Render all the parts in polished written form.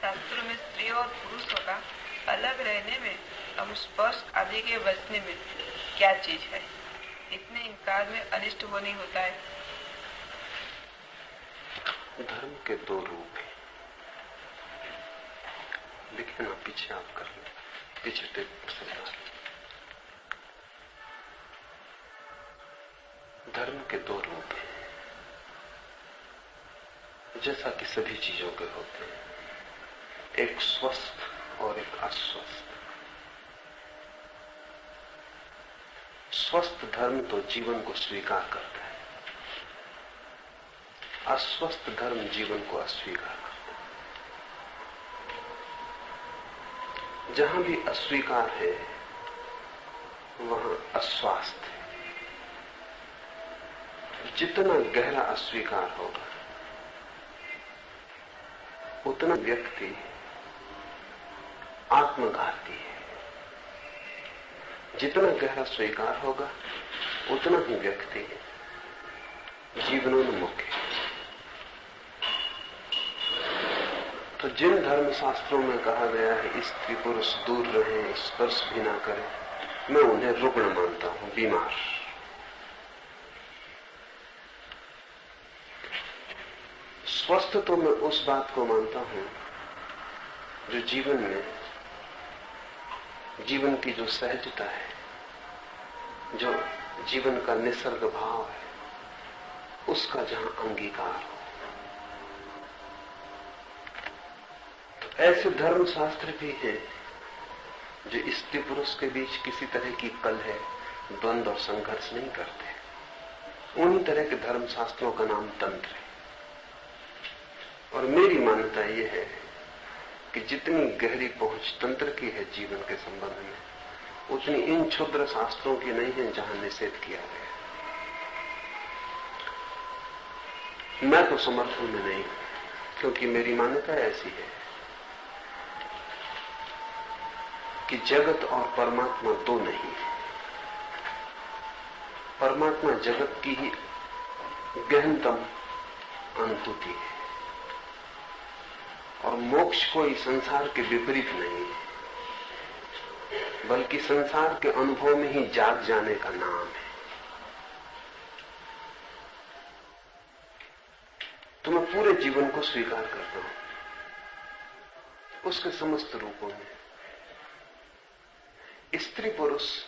शास्त्रों में स्त्री और पुरुषों का अलग रहने में और स्पर्श आदि के बचने में क्या चीज है? इतने इंकार में अनिष्ट वो नहीं होता है? धर्म के दो रूप हैं। लिखे ना, पीछे आप कर लो, पीछे टेप से डाल। धर्म के दो रूप हैं, जैसा कि सभी चीजों के होते हैं, एक स्वस्थ और एक अस्वस्थ। स्वस्थ धर्म तो जीवन को स्वीकार करता है, अस्वस्थ धर्म जीवन को अस्वीकार करता है। जहां भी अस्वीकार है वहां अस्वास्थ्य है। जितना गहरा अस्वीकार होगा उतना व्यक्ति आत्मघाती है। जितना गहरा स्वीकार होगा उतना ही व्यक्ति जीवनोन्मुख है। तो जिन धर्म शास्त्रों में कहा गया है स्त्री पुरुष दूर रहें, स्पर्श भी ना करें, मैं उन्हें रुग्ण मानता हूं, बीमार। स्वस्थ तो मैं उस बात को मानता हूं जो जीवन में, जीवन की जो सहजता है, जो जीवन का निसर्ग भाव है, उसका जहां अंगीकार हो। तो ऐसे धर्म शास्त्र भी हैं जो स्त्री पुरुष के बीच किसी तरह की कलह, द्वंद्व और संघर्ष नहीं करते। उन्हीं तरह के धर्म शास्त्रों का नाम तंत्र है। और मेरी मान्यता यह है कि जितनी गहरी पहुंच तंत्र की है जीवन के संबंध में, उतनी इन क्षुद्र शास्त्रों की नहीं है जहां निषेध किया गया। मैं तो समर्थन में नहीं हूं, क्योंकि मेरी मान्यता ऐसी है कि जगत और परमात्मा दो नहीं है। परमात्मा जगत की ही गहनतम अनुभूति है और मोक्ष कोई संसार के विपरीत नहीं है, बल्कि संसार के अनुभव में ही जाग जाने का नाम है। तो मैं पूरे जीवन को स्वीकार करता हूं, उसके समस्त रूपों में। स्त्री पुरुष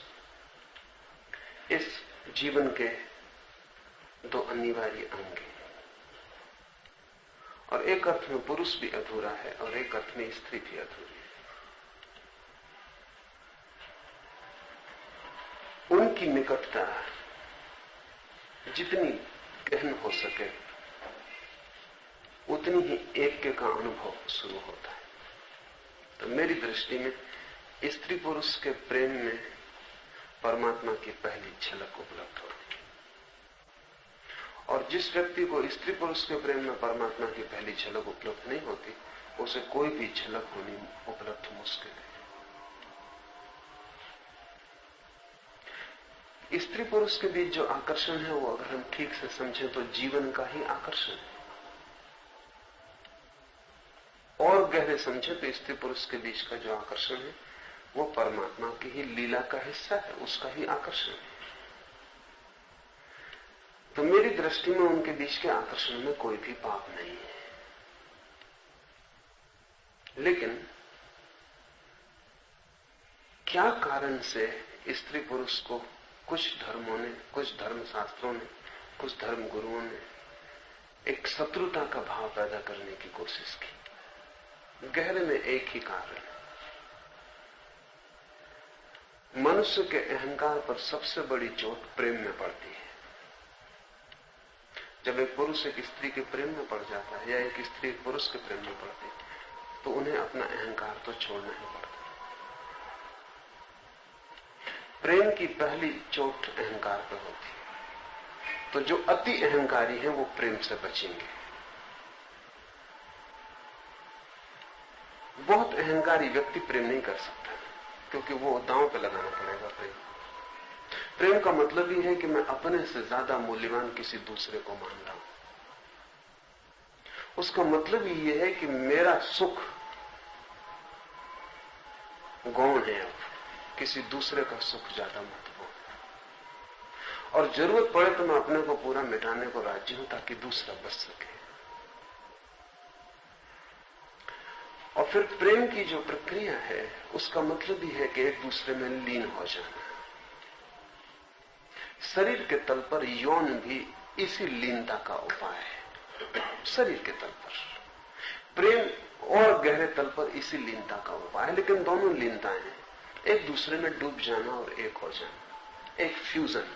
इस जीवन के दो अनिवार्य अंग हैं, और एक अर्थ में पुरुष भी अधूरा है और एक अर्थ में स्त्री भी अधूरी है। उनकी निकटता जितनी गहन हो सके उतनी ही एक का अनुभव शुरू होता है। तो मेरी दृष्टि में स्त्री पुरुष के प्रेम में परमात्मा की पहली झलक उपलब्ध होती है, और जिस व्यक्ति को स्त्री पुरुष के प्रेम में परमात्मा की पहली झलक उपलब्ध नहीं होती, उसे कोई भी झलक होनी उपलब्ध मुश्किल है। स्त्री पुरुष के बीच जो आकर्षण है वो अगर हम ठीक से समझें तो जीवन का ही आकर्षण है, और गहरे समझे तो स्त्री पुरुष के बीच का जो आकर्षण है वो परमात्मा की ही लीला का हिस्सा है, उसका ही आकर्षण है। तो मेरी दृष्टि में उनके बीच के आकर्षण में कोई भी पाप नहीं है। लेकिन क्या कारण से स्त्री पुरुष को कुछ धर्मों ने, कुछ धर्म शास्त्रों ने, कुछ धर्म गुरुओं ने एक शत्रुता का भाव पैदा करने की कोशिश की? गहरे में एक ही कारण है। मनुष्य के अहंकार पर सबसे बड़ी चोट प्रेम में पड़ती है। जब एक पुरुष एक स्त्री के प्रेम में पड़ जाता है या एक स्त्री एक पुरुष के प्रेम में पड़ती है, तो उन्हें अपना अहंकार तो छोड़ना ही पड़ता है। प्रेम की पहली चोट अहंकार पर होती है। तो जो अति अहंकारी हैं वो प्रेम से बचेंगे। बहुत अहंकारी व्यक्ति प्रेम नहीं कर सकता, क्योंकि वो दांव पे लगाना पड़ेगा। प्रेम का मतलब ही है कि मैं अपने से ज्यादा मूल्यवान किसी दूसरे को मान रहा हूं। उसका मतलब ही ये है कि मेरा सुख गौण है। अब किसी दूसरे का सुख ज्यादा महत्वपूर्ण, और जरूरत पड़े तो मैं अपने को पूरा मिटाने को राजी हूं ताकि दूसरा बच सके। और फिर प्रेम की जो प्रक्रिया है उसका मतलब ही है कि एक दूसरे में लीन हो जाना। शरीर के तल पर यौन भी इसी लीनता का उपाय है। शरीर के तल पर प्रेम और गहरे तल पर इसी लीनता का उपाय है। लेकिन दोनों लीनताएं हैं, एक दूसरे में डूब जाना और एक हो जाना, एक फ्यूजन,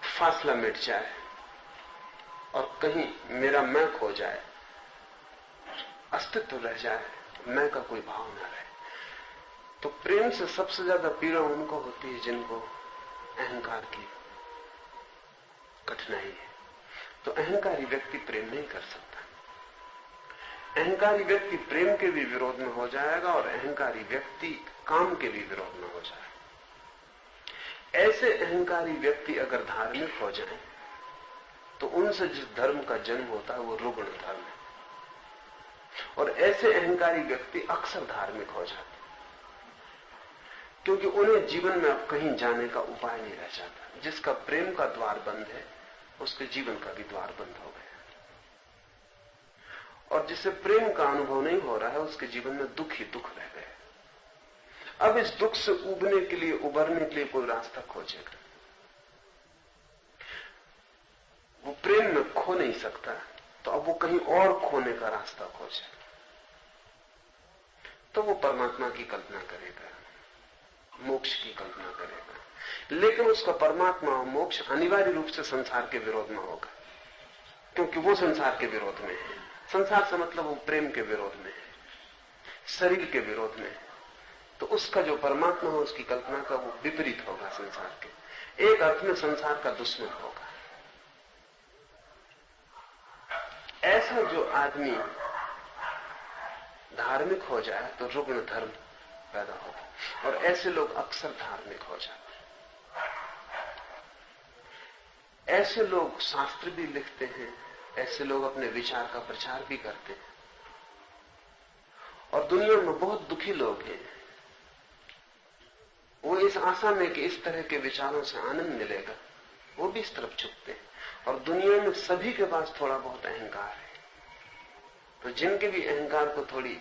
फासला मिट जाए और कहीं मेरा मैं खो जाए, अस्तित्व रह जाए, मैं का कोई भाव न रहे। तो प्रेम से सबसे ज्यादा पीड़ा उनको होती है जिनको अहंकार की कठिनाई है। तो अहंकारी व्यक्ति प्रेम नहीं कर सकता। अहंकारी व्यक्ति प्रेम के भी विरोध में हो जाएगा और अहंकारी व्यक्ति काम के भी विरोध में हो जाएगा। ऐसे अहंकारी व्यक्ति अगर धार्मिक हो जाएं तो उनसे जिस धर्म का जन्म होता है वो रुग्ण धर्म है, और ऐसे अहंकारी व्यक्ति अक्सर धार्मिक हो जाते क्योंकि उन्हें जीवन में अब कहीं जाने का उपाय नहीं रह जाता। जिसका प्रेम का द्वार बंद है उसके जीवन का भी द्वार बंद हो गया, और जिसे प्रेम का अनुभव नहीं हो रहा है उसके जीवन में दुख ही दुख रह गए। अब इस दुख से उबरने के लिए कोई रास्ता खोजेगा। वो प्रेम में खो नहीं सकता तो अब वो कहीं और खोने का रास्ता खोजेगा। तो वो परमात्मा की कल्पना करेगा, मोक्ष की कल्पना करेगा, लेकिन उसका परमात्मा और मोक्ष अनिवार्य रूप से संसार के विरोध में होगा, क्योंकि वो संसार के विरोध में है। संसार से मतलब वो प्रेम के विरोध में है, शरीर के विरोध में है। तो उसका जो परमात्मा है उसकी कल्पना का वो विपरीत होगा संसार के, एक अर्थ में संसार का दुश्मन होगा। ऐसा जो आदमी धार्मिक हो जाए तो रुग्ण धर्म पैदा होगा, और ऐसे लोग अक्सर धार्मिक हो जाते हैं। ऐसे लोग शास्त्र भी लिखते हैं, ऐसे लोग अपने विचार का प्रचार भी करते हैं, और दुनिया में बहुत दुखी लोग हैं। वो इस आशा में कि इस तरह के विचारों से आनंद मिलेगा वो भी इस तरफ झुकते हैं, और दुनिया में सभी के पास थोड़ा बहुत अहंकार है। तो जिनके भी अहंकार को थोड़ी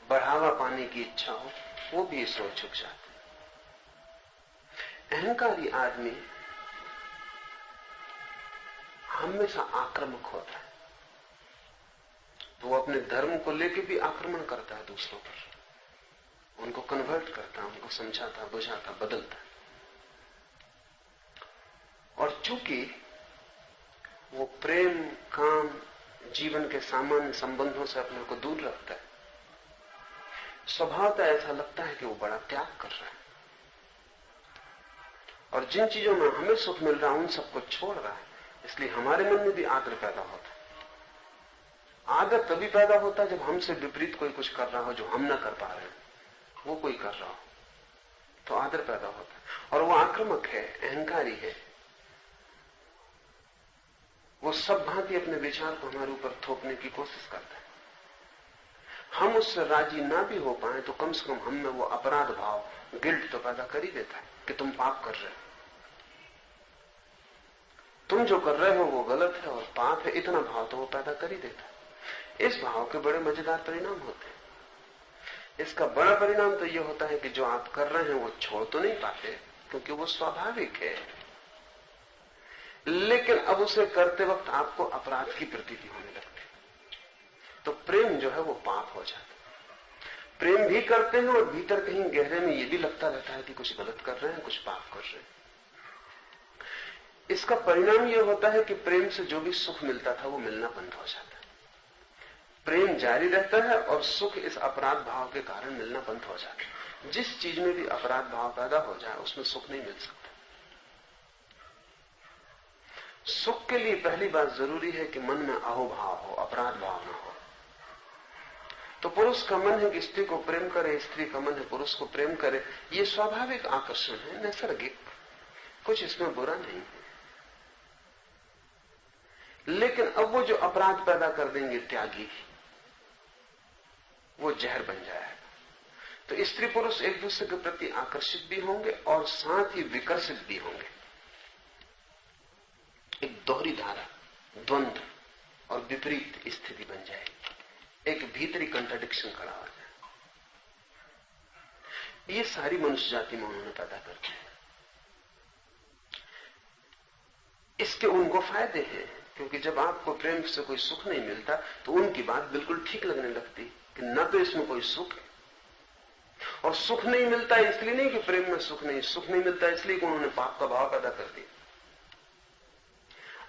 बढ़ावा पाने की इच्छा हो वो भी इस ओर झुक जाते हैं। अहंकारी आदमी हमेशा आक्रामक होता है, तो वो अपने धर्म को लेकर भी आक्रमण करता है दूसरों पर, उनको कन्वर्ट करता, उनको समझाता, बुझाता, बदलता। और चूंकि वो प्रेम, काम, जीवन के सामान्य संबंधों से अपने को दूर रखता है, स्वभावतः ऐसा लगता है कि वो बड़ा त्याग कर रहा है, और जिन चीजों में हमें सुख मिल रहा है उन सबको छोड़ रहा है। इसलिए हमारे मन में भी आदर पैदा होता है। आदर तभी पैदा होता है जब हमसे विपरीत कोई कुछ कर रहा हो जो हम ना कर पा रहे हैं, वो कोई कर रहा हो तो आदर पैदा होता है। और वो आक्रामक है, अहंकारी है, वो सब भांति अपने विचार को हमारे ऊपर थोपने की कोशिश करता है। हम उससे राजी ना भी हो पाए तो कम से कम हम में वो अपराध भाव, गिल्ट तो पैदा कर ही देता है कि तुम पाप कर रहे हो, तुम जो कर रहे हो वो गलत है और पाप है, इतना भाव तो वो पैदा कर ही देता है। इस भाव के बड़े मजेदार परिणाम होते हैं। इसका बड़ा परिणाम तो ये होता है कि जो आप कर रहे हैं वो छोड़ तो नहीं पाते क्योंकि वो स्वाभाविक है, लेकिन अब उसे करते वक्त आपको अपराध की प्रतीति होने लगती है। तो प्रेम जो है वो पाप हो जाता है। प्रेम भी करते हैं और भीतर कहीं गहरे में ये भी लगता रहता है कि कुछ गलत कर रहे हैं, कुछ पाप कर रहे हैं। इसका परिणाम यह होता है कि प्रेम से जो भी सुख मिलता था वो मिलना बंद हो जाता है। प्रेम जारी रहता है और सुख इस अपराध भाव के कारण मिलना बंद हो जाता है। जिस चीज में भी अपराध भाव पैदा हो जाए उसमें सुख नहीं मिल सकता। सुख के लिए पहली बात जरूरी है कि मन में अहोभाव हो, अपराध भाव न हो। तो पुरुष का मन है कि स्त्री को प्रेम करे, स्त्री का मन है पुरुष को प्रेम करे। ये स्वाभाविक आकर्षण है, नैसर्गिक, कुछ इसमें बुरा नहीं है। लेकिन अब वो जो अपराध पैदा कर देंगे त्यागी, वो जहर बन जाएगा। तो स्त्री पुरुष एक दूसरे के प्रति आकर्षित भी होंगे और साथ ही विकर्षित भी होंगे। एक दोहरी धारा, द्वंद्व और विपरीत स्थिति बन जाएगी, एक भीतरी कंट्राडिक्शन खड़ा हो जाए। ये सारी मनुष्य जाति में उन्होंने पैदा कर दिया। इसके उनको फायदे हैं, क्योंकि जब आपको प्रेम से कोई सुख नहीं मिलता तो उनकी बात बिल्कुल ठीक लगने लगती कि न तो इसमें कोई सुख है, और सुख नहीं मिलता इसलिए नहीं कि प्रेम में सुख नहीं मिलता इसलिए कि उन्होंने पाप का भाव पैदा कर दिया।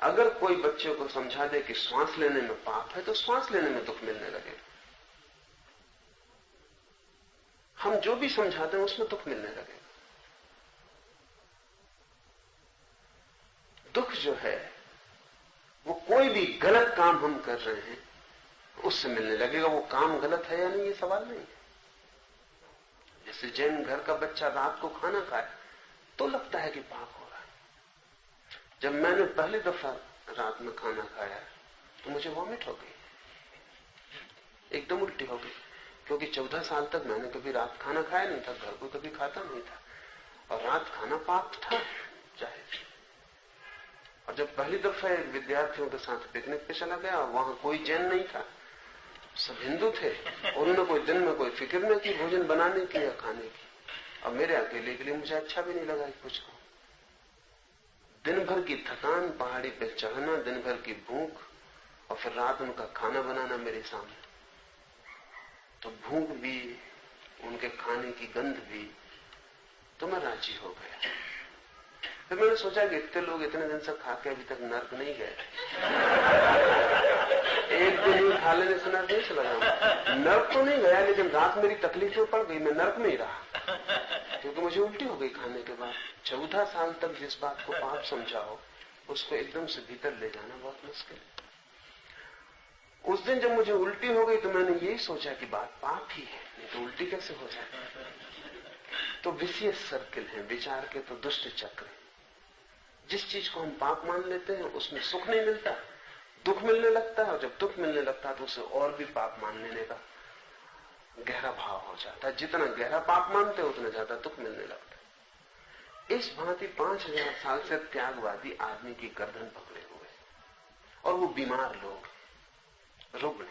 अगर कोई बच्चे को समझा दे कि श्वास लेने में पाप है तो श्वास लेने में दुख मिलने लगेगा। हम जो भी समझाते हैं उसमें दुख मिलने लगेगा। दुख जो है वो कोई भी गलत काम हम कर रहे हैं उससे मिलने लगेगा। वो काम गलत है या नहीं ये सवाल नहीं है। जैसे जैन घर का बच्चा रात को खाना खाए तो लगता है कि पाप हो रहा है। जब मैंने पहली दफा रात में खाना खाया तो मुझे वॉमिट हो गई, एकदम उल्टी हो गई, क्योंकि 14 साल तक मैंने कभी रात खाना खाया नहीं था, घर को कभी खाता नहीं था, और रात खाना पाप था चाहे। और जब पहली दफा विद्यार्थियों के साथ पिकनिक पे चला गया, वहां कोई जैन नहीं था, सब हिंदू थे, और उन्होंने कोई दिन में कोई फिक्र नहीं की भोजन बनाने की या खाने की। और मेरे अकेले के लिए मुझे अच्छा भी नहीं लगा कुछ को। दिन भर की थकान, पहाड़ी पे चढ़ना, दिन भर की भूख, और फिर रात उनका खाना बनाना मेरे सामने, तो भूख भी, उनके खाने की गंध भी, तो मैं राजी हो गया। फिर मैंने सोचा कि इतने लोग इतने दिन से खा के अभी तक नर्क नहीं गए, एक दिन ही खा लेने से नर्क नहीं चला जाऊंगा। नर्क तो नहीं गया, लेकिन रात मेरी तकलीफें पड़ गई, मैं नर्क में ही रहा, क्योंकि मुझे उल्टी हो गई खाने के बाद। 14 साल तक जिस बात को पाप समझा हो उसको एकदम से भीतर ले जाना बहुत मुश्किल है। उस दिन जब मुझे उल्टी हो गई तो मैंने यही सोचा कि बात पाप ही है, नहीं तो उल्टी कैसे हो जाए। तो विशेष सर्किल है विचार के, तो दुष्ट चक्र है। जिस चीज को हम पाप मान लेते हैं उसमें सुख नहीं मिलता, दुख मिलने लगता है, और जब दुख मिलने लगता है तो उसे और भी पाप मान लेने का गहरा भाव हो जाता है। जितना गहरा पाप मानते हैं उतना ज्यादा दुख मिलने लगता है। इस भांति 5000 साल से त्यागवादी आदमी की गर्दन पकड़े हुए, और वो बीमार लोग, रुग्ण,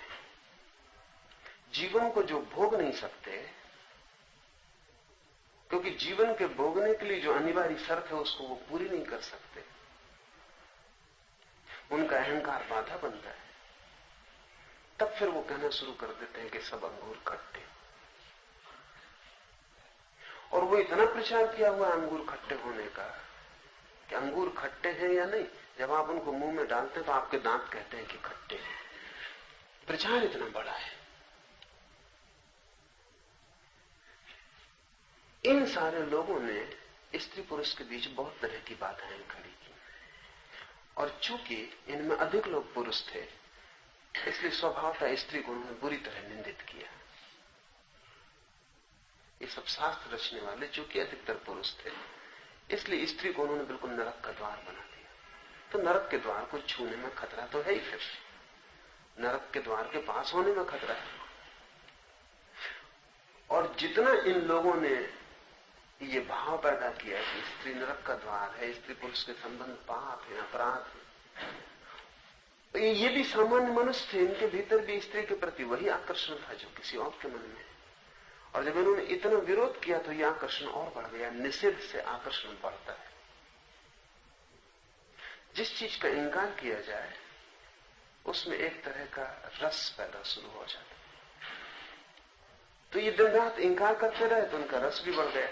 जीवन को जो भोग नहीं सकते, क्योंकि जीवन के भोगने के लिए जो अनिवार्य शर्त है उसको वो पूरी नहीं कर सकते, उनका अहंकार बाधा बनता है। तब फिर वो कहना शुरू कर देते हैं कि सब अंगूर खट्टे, और वो इतना प्रचार किया हुआ अंगूर खट्टे होने का कि अंगूर खट्टे हैं या नहीं, जब आप उनको मुंह में डालते हैं तो आपके दांत कहते हैं कि खट्टे हैं। प्रचार इतना बड़ा है। इन सारे लोगों ने स्त्री पुरुष के बीच बहुत तरह की बाधाएं खड़ी की, और चूंकि इनमें अधिक लोग पुरुष थे इसलिए स्वभावतः स्त्री को उन्होंने बुरी तरह निंदित किया। ये सब शास्त्र रचने वाले चूंकि अधिकतर पुरुष थे इसलिए स्त्री को उन्होंने बिल्कुल नरक का द्वार बना दिया। तो नरक के द्वार को छूने में खतरा तो है ही, फिर नरक के द्वार के पास होने में खतरा है। और जितना इन लोगों ने ये भाव पैदा किया कि स्त्री नरक का द्वार है, स्त्री पुरुष के संबंध पाप है, अपराध है, तो ये भी सामान्य मनुष्य थे, इनके भीतर भी स्त्री के प्रति वही आकर्षण था जो किसी और के मन में। और जब इन्होंने इतना विरोध किया तो यह आकर्षण और बढ़ गया। निषेध से आकर्षण बढ़ता है। जिस चीज का इनकार किया जाए उसमें एक तरह का रस पैदा शुरू हो जाता है। तो ये दिन रात इनकार करते रहे तो उनका रस भी बढ़ गया,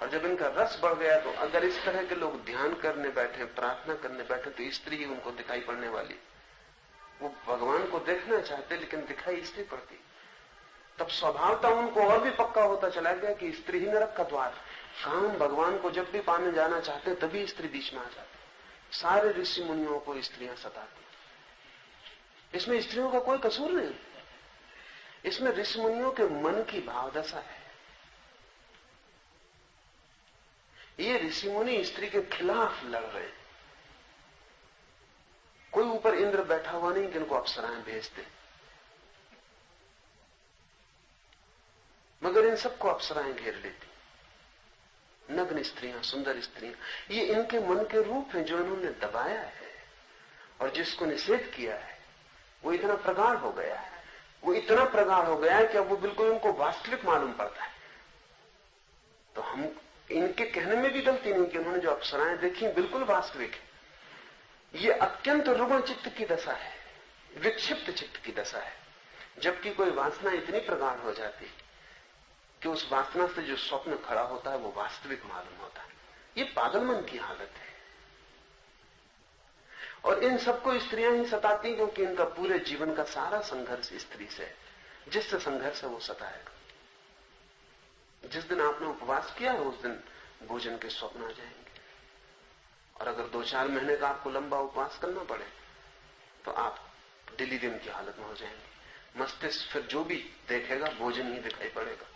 और जब इनका रस बढ़ गया तो अगर इस तरह के लोग ध्यान करने बैठे, प्रार्थना करने बैठे, तो स्त्री ही उनको दिखाई पड़ने वाली। वो भगवान को देखना चाहते लेकिन दिखाई स्त्री पड़ती। तब स्वभावतः उनको और भी पक्का होता चला गया कि स्त्री ही नरक का द्वार। काम भगवान को जब भी पाने जाना चाहते तभी स्त्री बीच में आ जाती। सारे ऋषि मुनियों को स्त्रियां सताती। इसमें स्त्रियों का कोई कसूर नहीं, इसमें ऋषि मुनियों के मन की भावदशा है। ये ऋषि मुनि स्त्री के खिलाफ लड़ रहे हैं। कोई ऊपर इंद्र बैठा हुआ नहीं कि इनको अप्सराएं भेजते। मगर इन सबको अप्सराएं घेर लेती। नग्न स्त्रियां, सुंदर स्त्रियां, ये इनके मन के रूप हैं जो इन्होंने दबाया है, और जिसको निषेध किया है वो इतना प्रगाढ़ हो गया है, वो इतना प्रगाढ़ हो गया है कि अब वो बिल्कुल उनको वास्तविक मालूम पड़ता है। तो हम इनके कहने में भी गलती नहीं कि उन्होंने जो अप्सराएं देखी बिल्कुल वास्तविक है। ये अत्यंत रुग्ण चित्त की दशा है, विक्षिप्त चित्त की दशा है। जबकि कोई वासना इतनी प्रगाढ़ हो जाती कि उस वासना से जो स्वप्न खड़ा होता है वो वास्तविक मालूम होता है। ये पागल मन की हालत है। और इन सबको स्त्रियां ही सताती क्योंकि इनका पूरे जीवन का सारा संघर्ष स्त्री से है। जिससे संघर्ष है वो सताएगा। जिस दिन आपने उपवास किया है उस दिन भोजन के स्वप्न आ जाएंगे, और अगर 2-4 महीने का आपको लंबा उपवास करना पड़े तो आप डिलीरियम की हालत में हो जाएंगे। मस्तिष्क फिर जो भी देखेगा भोजन ही दिखाई पड़ेगा,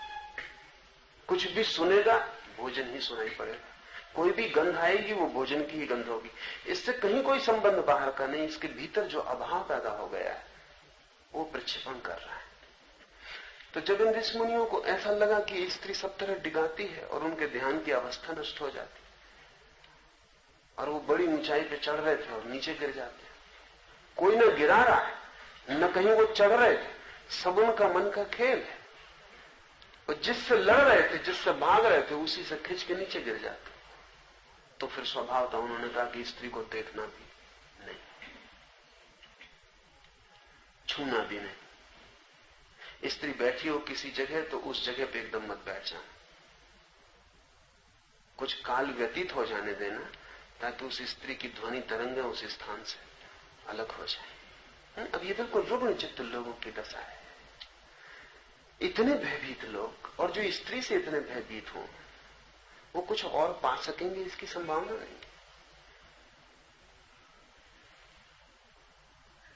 कुछ भी सुनेगा भोजन ही सुनाई पड़ेगा, कोई भी गंध आएगी वो भोजन की ही गंध होगी। इससे कहीं कोई संबंध बाहर का नहीं, इसके भीतर जो अभाव पैदा हो गया है वो प्रक्षेपण कर रहा है। तो जब इन ऋषि मुनियों को ऐसा लगा कि स्त्री सब तरह डिगाती है और उनके ध्यान की अवस्था नष्ट हो जाती, और वो बड़ी ऊंचाई पे चढ़ रहे थे और नीचे गिर जाते, कोई न गिरा रहा है न कहीं वो चढ़ रहे थे, सब उनका मन का खेल है। और जिससे लड़ रहे थे, जिससे भाग रहे थे, उसी से खिंच के नीचे गिर जाते। तो फिर स्वभाव था, उन्होंने कहा कि स्त्री को देखना भी नहीं, छूना भी नहीं। स्त्री बैठी हो किसी जगह तो उस जगह पे एकदम मत बैठ जाना, कुछ काल व्यतीत हो जाने देना ताकि उस स्त्री की ध्वनि तरंगें उस स्थान से अलग हो जाए। अब ये बिल्कुल रुग्ण चित्त लोगों की दशा है। इतने भयभीत लोग, और जो स्त्री से इतने भयभीत हों, वो कुछ और पा सकेंगे इसकी संभावना नहीं।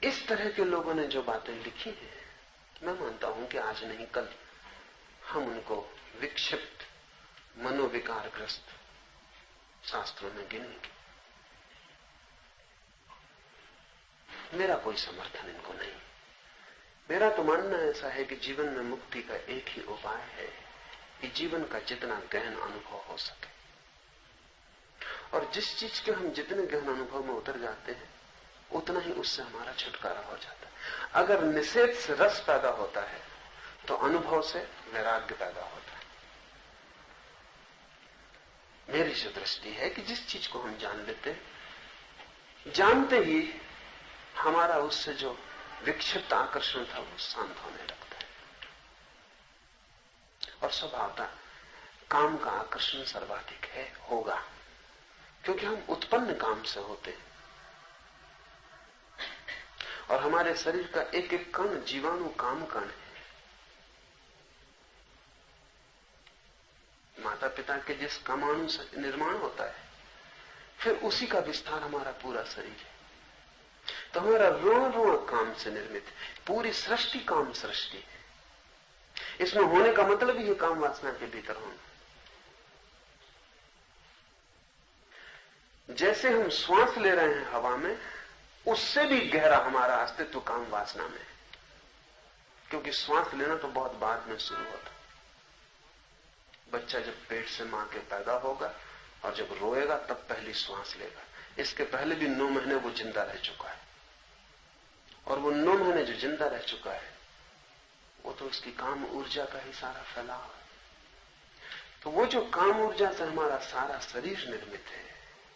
इस तरह के लोगों ने जो बातें लिखी हैं, मैं मानता हूं कि आज नहीं कल हम उनको विक्षिप्त मनोविकारग्रस्त शास्त्रों में गिनेंगे। मेरा कोई समर्थन इनको नहीं। मेरा तो मानना ऐसा है कि जीवन में मुक्ति का एक ही उपाय है कि जीवन का जितना गहन अनुभव हो सके, और जिस चीज के हम जितने गहन अनुभव में उतर जाते हैं उतना ही उससे हमारा छुटकारा हो जाता है। अगर निषेध से रस पैदा होता है तो अनुभव से वैराग्य पैदा होता है। मेरी जो दृष्टि है कि जिस चीज को हम जान लेते हैं, जानते ही हमारा उससे जो विक्षिप्त आकर्षण था वो शांत होने लगता है, और स्वभावतः काम का आकर्षण सर्वाधिक है, होगा, क्योंकि हम उत्पन्न काम से होते हैं, और हमारे शरीर का एक एक कण जीवाणु काम कण है। माता पिता के जिस कामाणु से निर्माण होता है, फिर उसी का विस्तार हमारा पूरा शरीर है। तो हमारा रोण रोण काम से निर्मित है, पूरी सृष्टि काम सृष्टि है। इसमें होने का मतलब ही है काम वासना के भीतर होना। जैसे हम श्वास ले रहे हैं हवा में, उससे भी गहरा हमारा अस्तित्व काम वासना में है, क्योंकि श्वास लेना तो बहुत बाद में शुरू होता। बच्चा जब पेट से मां के पैदा होगा और जब रोएगा तब पहली श्वास लेगा। इसके पहले भी 9 महीने वो जिंदा रह चुका है, और वो 9 महीने जो जिंदा रह चुका है वो तो उसकी काम ऊर्जा का ही सारा फैलाव है। तो वो जो काम ऊर्जा से हमारा सारा शरीर निर्मित है,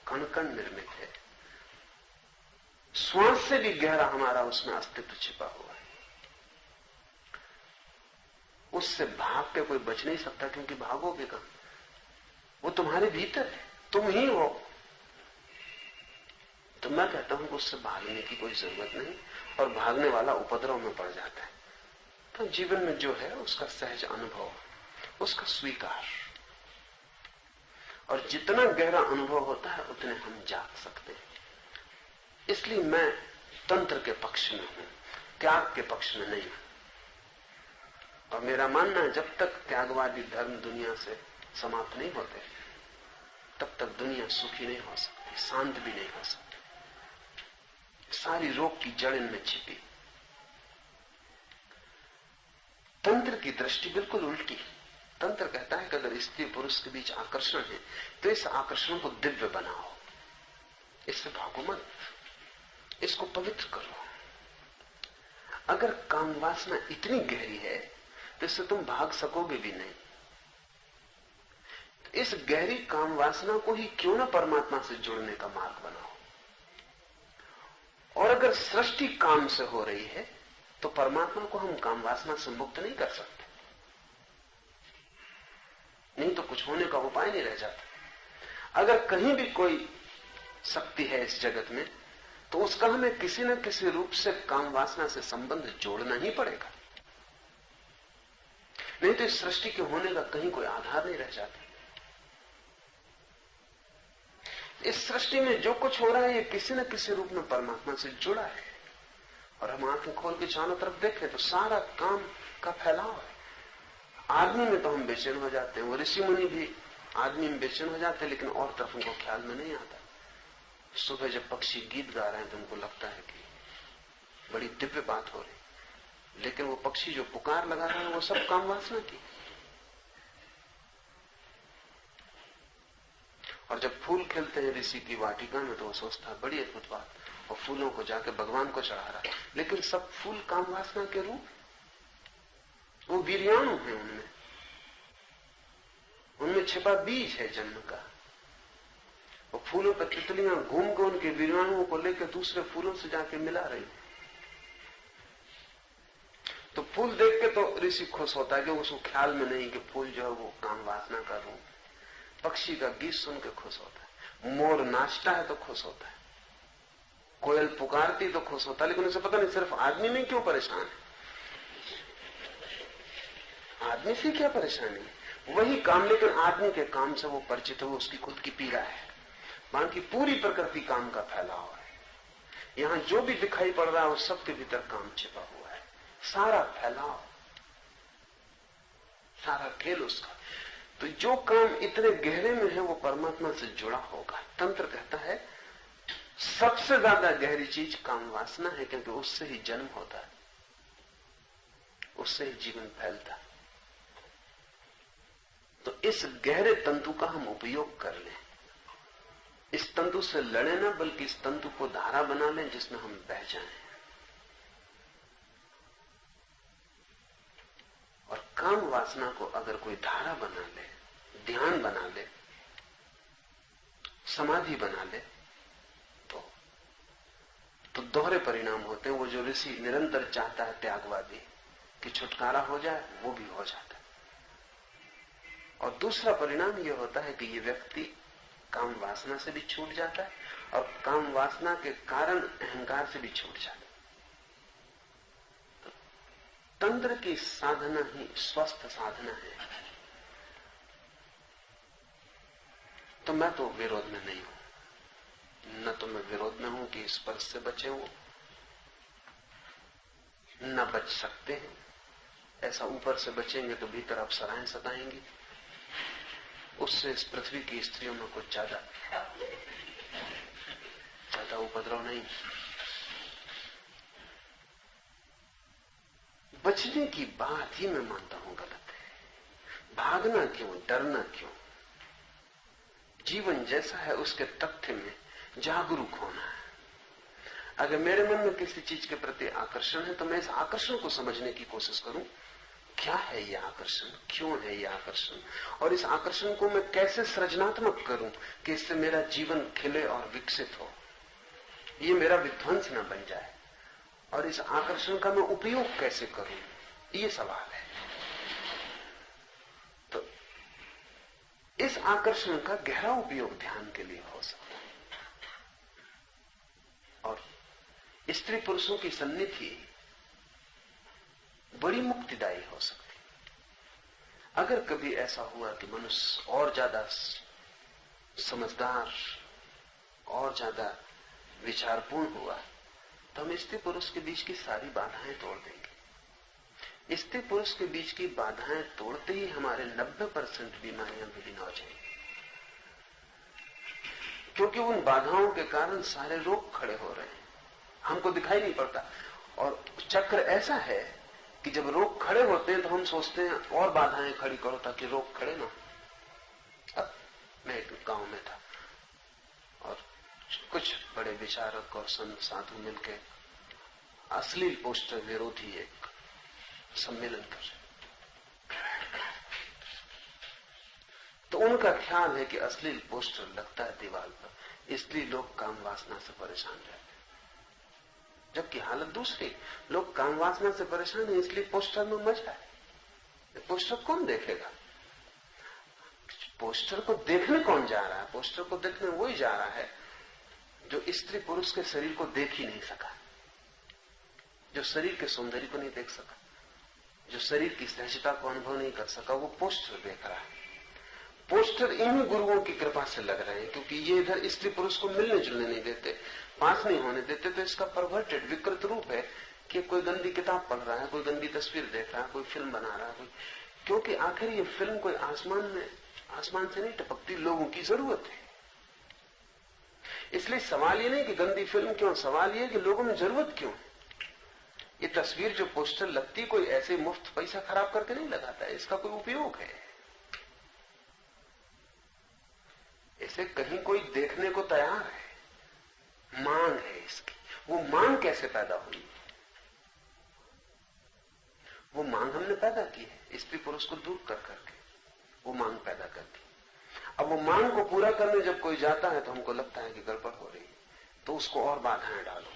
कण कण निर्मित है, श्वास से भी गहरा हमारा उसमें अस्तित्व छिपा हुआ है। उससे भाग के कोई बच नहीं सकता, क्योंकि भागोगे कहां? वो तुम्हारे भीतर है, तुम ही हो। तो मैं कहता हूं कि उससे भागने की कोई जरूरत नहीं, और भागने वाला उपद्रव में पड़ जाता है। तो जीवन में जो है उसका सहज अनुभव, उसका स्वीकार, और जितना गहरा अनुभव होता है उतने हम जाग सकते हैं। इसलिए मैं तंत्र के पक्ष में हूं, त्याग के पक्ष में नहीं हूं। और मेरा मानना है जब तक त्यागवादी धर्म दुनिया से समाप्त नहीं होते तब तक दुनिया सुखी नहीं हो सकती, शांत भी नहीं हो सकती। सारी रोग की जड़ इनमें छिपी। तंत्र की दृष्टि बिल्कुल उल्टी, तंत्र कहता है कि अगर स्त्री पुरुष के बीच आकर्षण है तो इस आकर्षण को दिव्य बनाओ, इससे भागो मत, इसको पवित्र करो। अगर काम वासना इतनी गहरी है तो इससे तुम भाग सकोगे भी नहीं। तो इस गहरी काम वासना को ही क्यों ना परमात्मा से जुड़ने का मार्ग बनाओ। और अगर सृष्टि काम से हो रही है तो परमात्मा को हम काम वासना से मुक्त नहीं कर सकते, नहीं तो कुछ होने का उपाय नहीं रह जाता। अगर कहीं भी कोई शक्ति है इस जगत में तो उसका हमें किसी न किसी रूप से काम वासना से संबंध जोड़ना ही पड़ेगा, नहीं तो इस सृष्टि के होने का कहीं कोई आधार नहीं रह जाता। इस सृष्टि में जो कुछ हो रहा है ये किसी न किसी रूप में परमात्मा से जुड़ा है। और हम आंखें खोल के चारों तरफ देखें तो सारा काम का फैलाव है। आदमी में तो हम बेचैन हो जाते हैं, वो ऋषि मुनि भी आदमी में बेचैन हो जाते हैं, लेकिन और तरफ उनको ख्याल में नहीं आता। सुबह जब पक्षी गीत गा रहे हैं तो उनको लगता है कि बड़ी दिव्य बात हो रही, लेकिन वो पक्षी जो पुकार लगा रहे हैं वो सब काम वासना की। और जब फूल खिलते हैं ऋषि की वाटिका में तो वो सोचता है बड़ी अद्भुत बात, और फूलों को जाके भगवान को चढ़ा रहा है, लेकिन सब फूल काम वासना के रूप, वो वीर्याणु है, उनमें छिपा बीज है जन्म का। वो फूलों पर तितलियां घूम के उनके वीर्याणुओं को लेकर दूसरे फूलों से जाके मिला रही। तो फूल देख के तो ऋषि खुश होता है कि उसको ख्याल में नहीं कि फूल जो है वो काम वासना का रूप। पक्षी का गीत सुन के खुश होता है, मोर नाचता है तो खुश होता है, कोयल पुकारती तो खुश होता है, लेकिन उसे पता नहीं सिर्फ आदमी में क्यों परेशान है, आदमी से क्या परेशानी, वही काम, लेकिन आदमी के काम से वो परिचित है, वो उसकी खुद की पीड़ा है। बाकी पूरी प्रकृति काम का फैलाव है। यहां जो भी दिखाई पड़ रहा है वो सबके भीतर काम छिपा हुआ है, सारा फैलाव, सारा खेल उसका। तो जो काम इतने गहरे में है वो परमात्मा से जुड़ा होगा। तंत्र कहता है सबसे ज्यादा गहरी चीज काम वासना है, क्योंकि उससे ही जन्म होता है, उससे ही जीवन फैलता है। तो इस गहरे तंतु का हम उपयोग कर लें, इस तंतु से लड़े ना, बल्कि इस तंतु को धारा बना लें जिसमें हम बह जाएं। और काम वासना को अगर कोई धारा बना ले, ध्यान बना ले, समाधि बना ले, तो दोहरे परिणाम होते हैं। वो जो ऋषि निरंतर चाहता है त्यागवादी कि छुटकारा हो जाए, वो भी हो जाता है। और दूसरा परिणाम यह होता है कि ये व्यक्ति काम वासना से भी छूट जाता है, और काम वासना के कारण अहंकार से भी छूट जाता है। तो तंत्र की साधना ही स्वस्थ साधना है। तो मैं तो विरोध में नहीं हूं, न तो मैं विरोध में हूं कि स्पर्श से बचे हो, न बच सकते हैं। ऐसा ऊपर से बचेंगे तो भीतर अप्सराएं सताएंगी, उससे इस पृथ्वी की स्त्रियों में कुछ ज्यादा उपद्रव नहीं। बचने की बात ही मैं मानता हूं गलत है। भागना क्यों, डरना क्यों? जीवन जैसा है उसके तथ्य में जागरूक होना है। अगर मेरे मन में किसी चीज के प्रति आकर्षण है तो मैं इस आकर्षण को समझने की कोशिश करूं, क्या है ये आकर्षण, क्यों है ये आकर्षण, और इस आकर्षण को मैं कैसे सृजनात्मक करूं कि इससे मेरा जीवन खिले और विकसित हो, ये मेरा विध्वंस न बन जाए, और इस आकर्षण का मैं उपयोग कैसे करूं, ये सवाल है। तो इस आकर्षण का गहरा उपयोग ध्यान के लिए हो सकता है, और स्त्री पुरुषों की सन्निधि बड़ी मुक्तिदायी हो सकती। अगर कभी ऐसा हुआ कि मनुष्य और ज्यादा समझदार, और ज्यादा विचारपूर्ण हुआ, तो हम स्त्री पुरुष के बीच की सारी बाधाएं तोड़ देंगे। स्त्री पुरुष के बीच की बाधाएं तोड़ते ही हमारे 90% बीमारियां विलीन हो जाएंगी, क्योंकि उन बाधाओं के कारण सारे रोग खड़े हो रहे हैं, हमको दिखाई नहीं पड़ता। और चक्र ऐसा है कि जब रोग खड़े होते हैं तो हम सोचते हैं और बाधाएं खड़ी करो ताकि रोग खड़े ना। अब मैं एक गांव में था और कुछ बड़े विचारक और संत साधु मिलकर अश्लील पोस्टर विरोधी एक सम्मेलन कर रहे। तो उनका ख्याल है कि अश्लील पोस्टर लगता है दीवार पर, इसलिए लोग काम वासना से परेशान रहते हैं। जबकि हालत दूसरी, लोग काम वासना से परेशान है इसलिए पोस्टर में मजा है। पोस्टर कौन देखेगा? पोस्टर को देखने कौन जा रहा है? पोस्टर को देखने वही जा रहा है जो स्त्री पुरुष के शरीर को देख ही नहीं सका, जो शरीर के सौंदर्य को नहीं देख सका, जो शरीर की सहजता को अनुभव नहीं कर सका, वो पोस्टर देख रहा है। पोस्टर इन्हीं गुरुओं की कृपा से लग रहे हैं, क्योंकि ये इधर स्त्री पुरुष को मिलने जुलने नहीं देते, पास नहीं होने देते। तो इसका परवर्टेड विकृत रूप है कि कोई गंदी किताब पढ़ रहा है, कोई गंदी तस्वीर देख रहा है, कोई फिल्म बना रहा है, कोई, क्योंकि आखिर ये फिल्म कोई आसमान से नहीं टपकती, लोगों की जरूरत है। इसलिए सवाल ये नहीं कि गंदी फिल्म क्यों, सवाल ये कि लोगों में जरूरत क्यों। ये तस्वीर जो पोस्टर लगती कोई ऐसे मुफ्त पैसा खराब करके नहीं लगाता है, इसका कोई उपयोग है। इसे कहीं कोई देखने को तैयार है, मांग है इसकी। वो मांग कैसे पैदा हुई? वो मांग हमने पैदा की है स्त्री पुरुष को दूर कर करके, वो मांग पैदा करती। अब वो मांग को पूरा करने जब कोई जाता है तो हमको लगता है कि गड़बड़ हो रही है, तो उसको और बाधाएं डालो।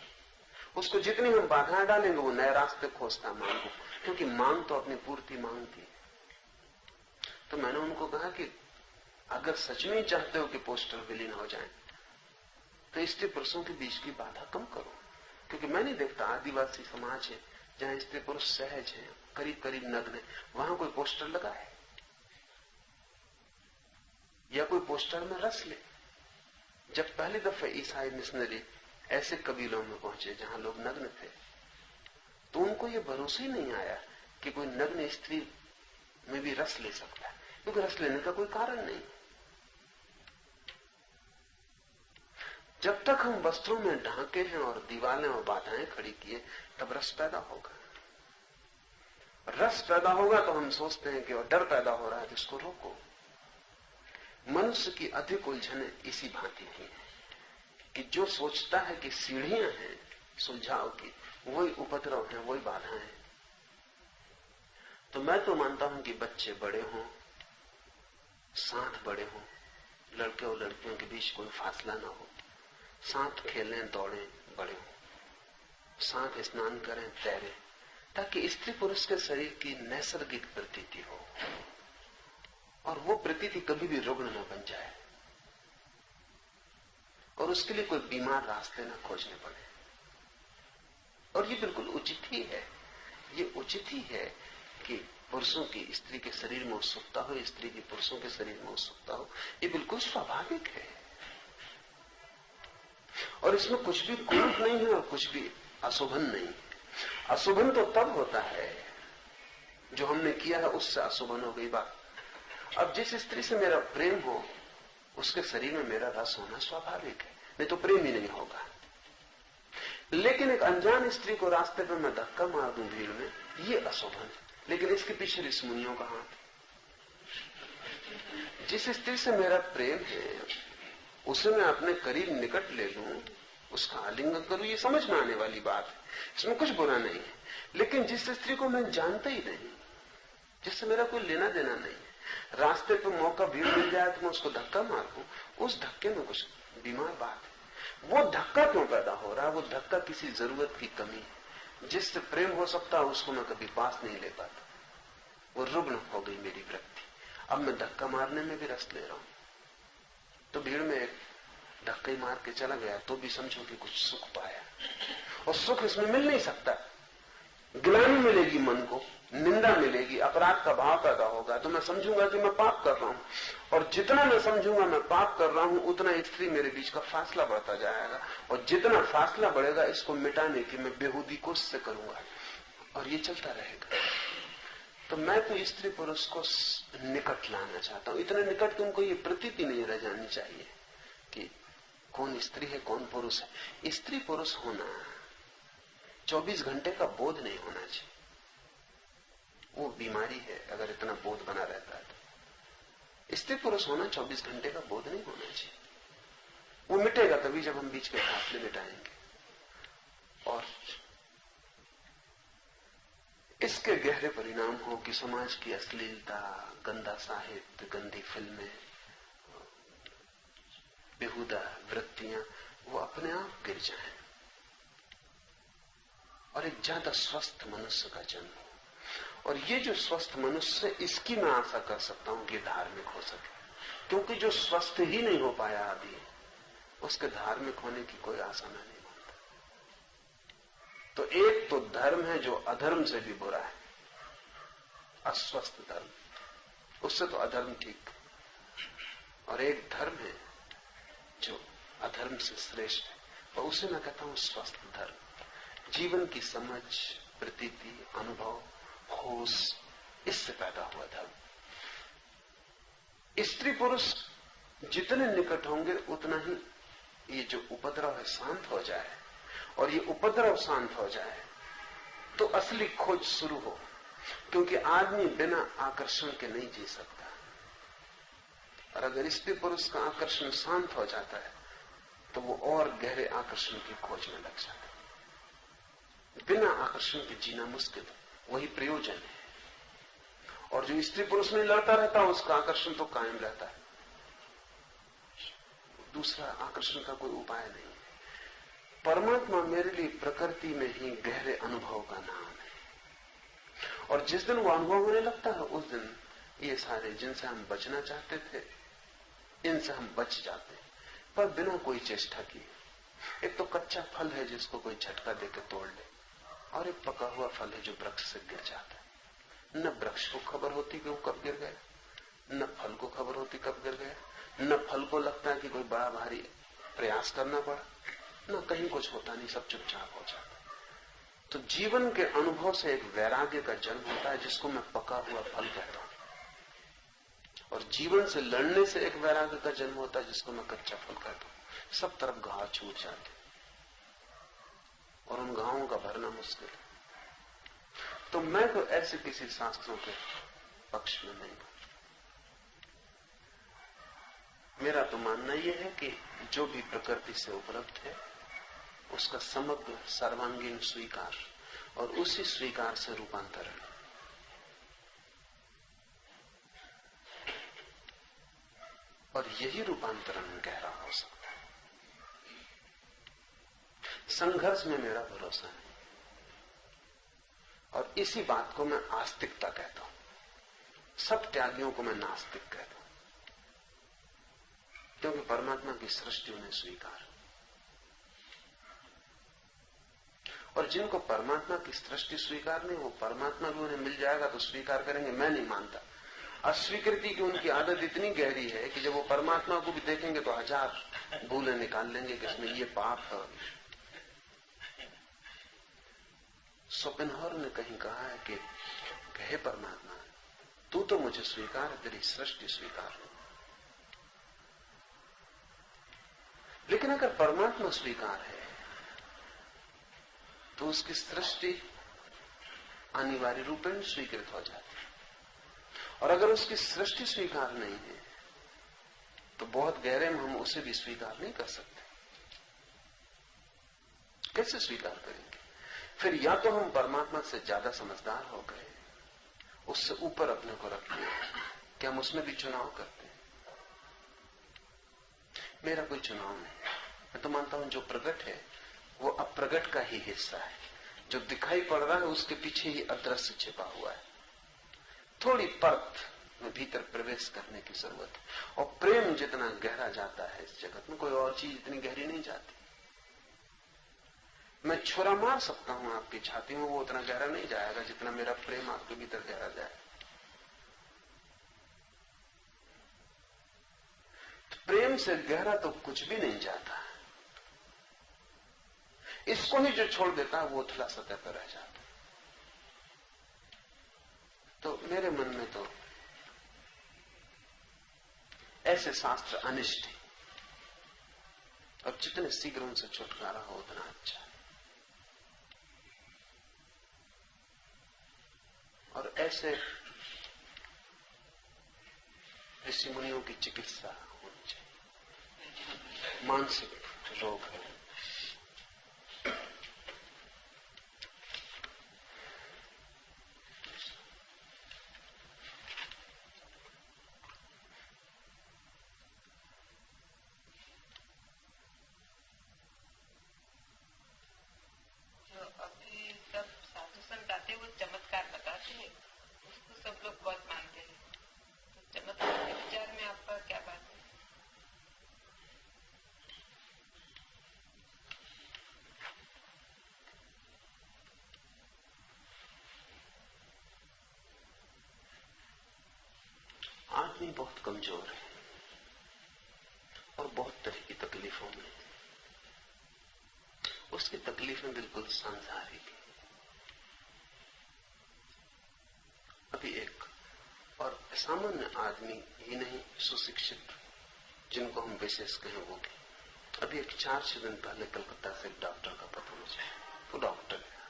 उसको जितनी हम बाधाएं डालेंगे वो नए रास्ते खोजता मांग को, क्योंकि मांग तो अपनी पूर्ति मांगती है। तो मैंने उनको कहा कि अगर सच में चाहते हो कि पोस्टर विलीन हो जाए तो स्त्री पुरुषों के बीच की बाधा कम करो, क्योंकि मैं नहीं देखता आदिवासी समाज है जहां स्त्री पुरुष सहज है, करीब करीब नग्न है, वहां कोई पोस्टर लगा है या कोई पोस्टर में रस ले। जब पहली दफे ईसाई मिशनरी ऐसे कबीलों में पहुंचे जहां लोग नग्न थे, तो उनको ये भरोसा ही नहीं आया कि कोई नग्न स्त्री में भी रस ले सकता है, क्योंकि रस लेने का कोई कारण नहीं। जब तक हम वस्त्रों में ढांके हैं और दीवारें और बाधाएं खड़ी किए, तब रस पैदा होगा। रस पैदा होगा तो हम सोचते हैं कि और डर पैदा हो रहा है, जिसको रोको। मनुष्य की अधिक उलझने इसी भांति की है कि जो सोचता है कि सीढ़ियां हैं सुलझाव की, वही उपद्रव है, वही बाधाएं हैं। तो मैं तो मानता हूं कि बच्चे बड़े हों, साथ बड़े हों, लड़के और लड़कियों के बीच कोई फासला ना हो, साथ खेलें दौड़ें बड़े हों, साथ स्नान करें तैरें, ताकि स्त्री पुरुष के शरीर की नैसर्गिक प्रतीति हो और वो प्रतीति कभी भी रुग्ण न बन जाए, और उसके लिए कोई बीमार रास्ते न खोजने पड़े। और ये बिल्कुल उचित ही है, ये उचित ही है कि पुरुषों की स्त्री के शरीर में उत्सुकता हो, स्त्री की पुरुषों के शरीर में उत्सुकता हो, ये बिल्कुल स्वाभाविक है। और इसमें कुछ भी कुरूप नहीं है और कुछ भी अशोभन नहीं है। अशोभन तो तब होता है जो हमने किया है उससे अशोभन हो गई बात। अब जिस स्त्री से मेरा प्रेम हो उसके शरीर में मेरा रस होना स्वाभाविक है, नहीं तो प्रेम ही नहीं होगा। लेकिन एक अनजान स्त्री को रास्ते पर मैं धक्का मार दूं भीड़ में, ये अशोभन है। लेकिन इसके पीछे ऋषि मुनियों का हाथ। जिस स्त्री से मेरा प्रेम है उसे मैं अपने करीब निकट ले लूं, उसका आलिंगन करूं, ये समझ में आने वाली बात है, इसमें कुछ बुरा नहीं है। लेकिन जिस स्त्री को मैं जानता ही नहीं, जिससे मेरा कोई लेना देना नहीं, रास्ते पे मौका भीड़ मिल जाए तो मैं उसको धक्का मार दूं, उस धक्के में कुछ बीमार बात है। वो धक्का क्यों पैदा हो रहा है? वो धक्का किसी जरूरत की कमी है। जिससे प्रेम हो सकता है उसको मैं कभी पास नहीं ले पाता। वो रुग्ण हो गई मेरी वृत्ति। अब मैं धक्का मारने में भी रस ले रहा हूं, तो भीड़ में एक धक्के मार के चला गया तो भी समझो कि कुछ सुख पाया, और सुख इसमें मिल नहीं सकता। ग्लानि मिलेगी, मन को निंदा मिलेगी, अपराध का भाव पैदा होगा, तो मैं समझूंगा कि मैं पाप कर रहा हूं, और जितना मैं समझूंगा मैं पाप कर रहा हूं उतना स्त्री मेरे बीच का फासला बढ़ता जाएगा, और जितना फासला बढ़ेगा इसको मिटाने की मैं बेहूदी कोशिश करूंगा, और ये चलता रहेगा। तो मैं तो स्त्री पुरुष को निकट लाना चाहता हूं, इतने निकट कि उनको ये प्रतीति नहीं रह जानी चाहिए कि कौन स्त्री है कौन पुरुष है। स्त्री पुरुष होना 24 घंटे का बोध नहीं होना चाहिए। वो बीमारी है अगर इतना बोध बना रहता है तो। स्त्री पुरुष होना 24 घंटे का बोध नहीं होना चाहिए। वो मिटेगा तभी जब हम बीच के फासले मिटाएंगे। और इसके गहरे परिणाम हो कि समाज की अश्लीलता, गंदा साहित्य, गंदी फिल्में, बेहुदा वृत्तियां वो अपने आप गिर जाएं और एक ज्यादा स्वस्थ मनुष्य का जन्म हो। और ये जो स्वस्थ मनुष्य, इसकी मैं आशा कर सकता हूं कि धार्मिक हो सके, क्योंकि जो स्वस्थ ही नहीं हो पाया अभी, उसके धार्मिक होने की कोई आशा नहीं मानता। तो एक तो धर्म है जो अधर्म से भी बुरा है, अस्वस्थ धर्म, उससे तो अधर्म ठीक। और एक धर्म है जो अधर्म से श्रेष्ठ है, और उसे मैं कहता हूं स्वस्थ धर्म। जीवन की समझ, प्रतीति, अनुभव, होश, इससे पैदा हुआ धर्म। स्त्री पुरुष जितने निकट होंगे उतना ही ये जो उपद्रव है शांत हो जाए, और ये उपद्रव शांत हो जाए तो असली खोज शुरू हो। क्योंकि आदमी बिना आकर्षण के नहीं जी सकता, और अगर स्त्री पुरुष का आकर्षण शांत हो जाता है तो वो और गहरे आकर्षण की खोज में लग जाता है। बिना आकर्षण के जीना मुश्किल है, वही प्रयोजन है। और जो स्त्री पुरुष में लड़ता रहता है उसका आकर्षण तो कायम रहता है, दूसरा आकर्षण का कोई उपाय नहीं है। परमात्मा मेरे लिए प्रकृति में ही गहरे अनुभव का नाम है, और जिस दिन वो अनुभव होने लगता है उस दिन ये सारे जिनसे हम बचना चाहते थे इनसे हम बच जाते हैं, पर बिना कोई चेष्टा किए। एक तो कच्चा फल है जिसको कोई झटका देकर तोड़ ले, और एक पका हुआ फल है जो वृक्ष से गिर जाता है। न वृक्ष को खबर होती कि वो कब गिर गया, न फल को खबर होती कब गिर गया, न फल को लगता है कि कोई बड़ा भारी प्रयास करना पड़ा, न कहीं कुछ होता नहीं, सब चुपचाप हो जाता। तो जीवन के अनुभव से एक वैराग्य का जन्म होता है जिसको मैं पका हुआ फल कहता हूं, और जीवन से लड़ने से एक वैराग्य का जन्म होता है जिसको मैं कच्चा फल कहता हूं। सब तरफ घाव छूट जाते और उन घावों का भरना मुश्किल है। तो मैं तो ऐसे किसी शास्त्रों के पक्ष में नहीं हूं। मेरा तो मानना यह है कि जो भी प्रकृति से उपलब्ध है उसका समग्र सर्वांगीण स्वीकार, और उसी स्वीकार से रूपांतरण। और यही रूपांतरण गहरा हो सकता है। संघर्ष में मेरा भरोसा नहीं, और इसी बात को मैं आस्तिकता कहता हूं। सब त्यागियों को मैं नास्तिक कहता हूं, क्योंकि परमात्मा की सृष्टि उन्हें स्वीकार। और जिनको परमात्मा की सृष्टि स्वीकार नहीं, वो परमात्मा भी उन्हें मिल जाएगा तो स्वीकार करेंगे, मैं नहीं मानता। अस्वीकृति की उनकी आदत इतनी गहरी है कि जब वो परमात्मा को भी देखेंगे तो 1000 भूलें निकाल लेंगे कि इसमें ये पाप है। शोपेनहावर ने कहीं कहा है कि हे परमात्मा, तू तो मुझे स्वीकार है, तेरी सृष्टि स्वीकार है। लेकिन अगर परमात्मा स्वीकार है तो उसकी सृष्टि अनिवार्य रूपेण स्वीकृत हो जाती है, और अगर उसकी सृष्टि स्वीकार नहीं है तो बहुत गहरे में हम उसे भी स्वीकार नहीं कर सकते। कैसे स्वीकार करेंगे? फिर या तो हम परमात्मा से ज्यादा समझदार हो गए, उससे ऊपर अपने को रख लिया कि हम उसमें भी चुनाव करते हैं। मेरा कोई चुनाव नहीं। मैं तो मानता हूं जो प्रकट है वो अप्रगट का ही हिस्सा है। जो दिखाई पड़ रहा है उसके पीछे ही अदृश्य छिपा हुआ है। थोड़ी परत में भीतर प्रवेश करने की जरूरत है। और प्रेम जितना गहरा जाता है इस जगत में, कोई और चीज इतनी गहरी नहीं जाती। मैं छुरा मार सकता हूं आपकी छाती में, वो उतना गहरा नहीं जाएगा जितना मेरा प्रेम आपके भीतर गहरा जाए। तो प्रेम से गहरा तो कुछ भी नहीं जाता। इसको ही जो छोड़ देता है वो उथला सतह पर रह जाता। तो मेरे मन में तो ऐसे शास्त्र अनिष्ट है, और जितने शीघ्र उनसे छुटकारा हो उतना अच्छा है। और ऐसे ऋषि मुनियों की चिकित्सा होनी चाहिए। मानसिक रोग है, आदमी बहुत कमजोर है और बहुत तरह की तकलीफों में। उसकी तकलीफें बिल्कुल सांसारिक है। अभी एक और सामान्य आदमी ही नहीं, सुशिक्षित जिनको हम विशेष कहें वो भी। अभी एक 4-6 दिन पहले कलकत्ता से एक डॉक्टर का पता मुझे, वो डॉक्टर है,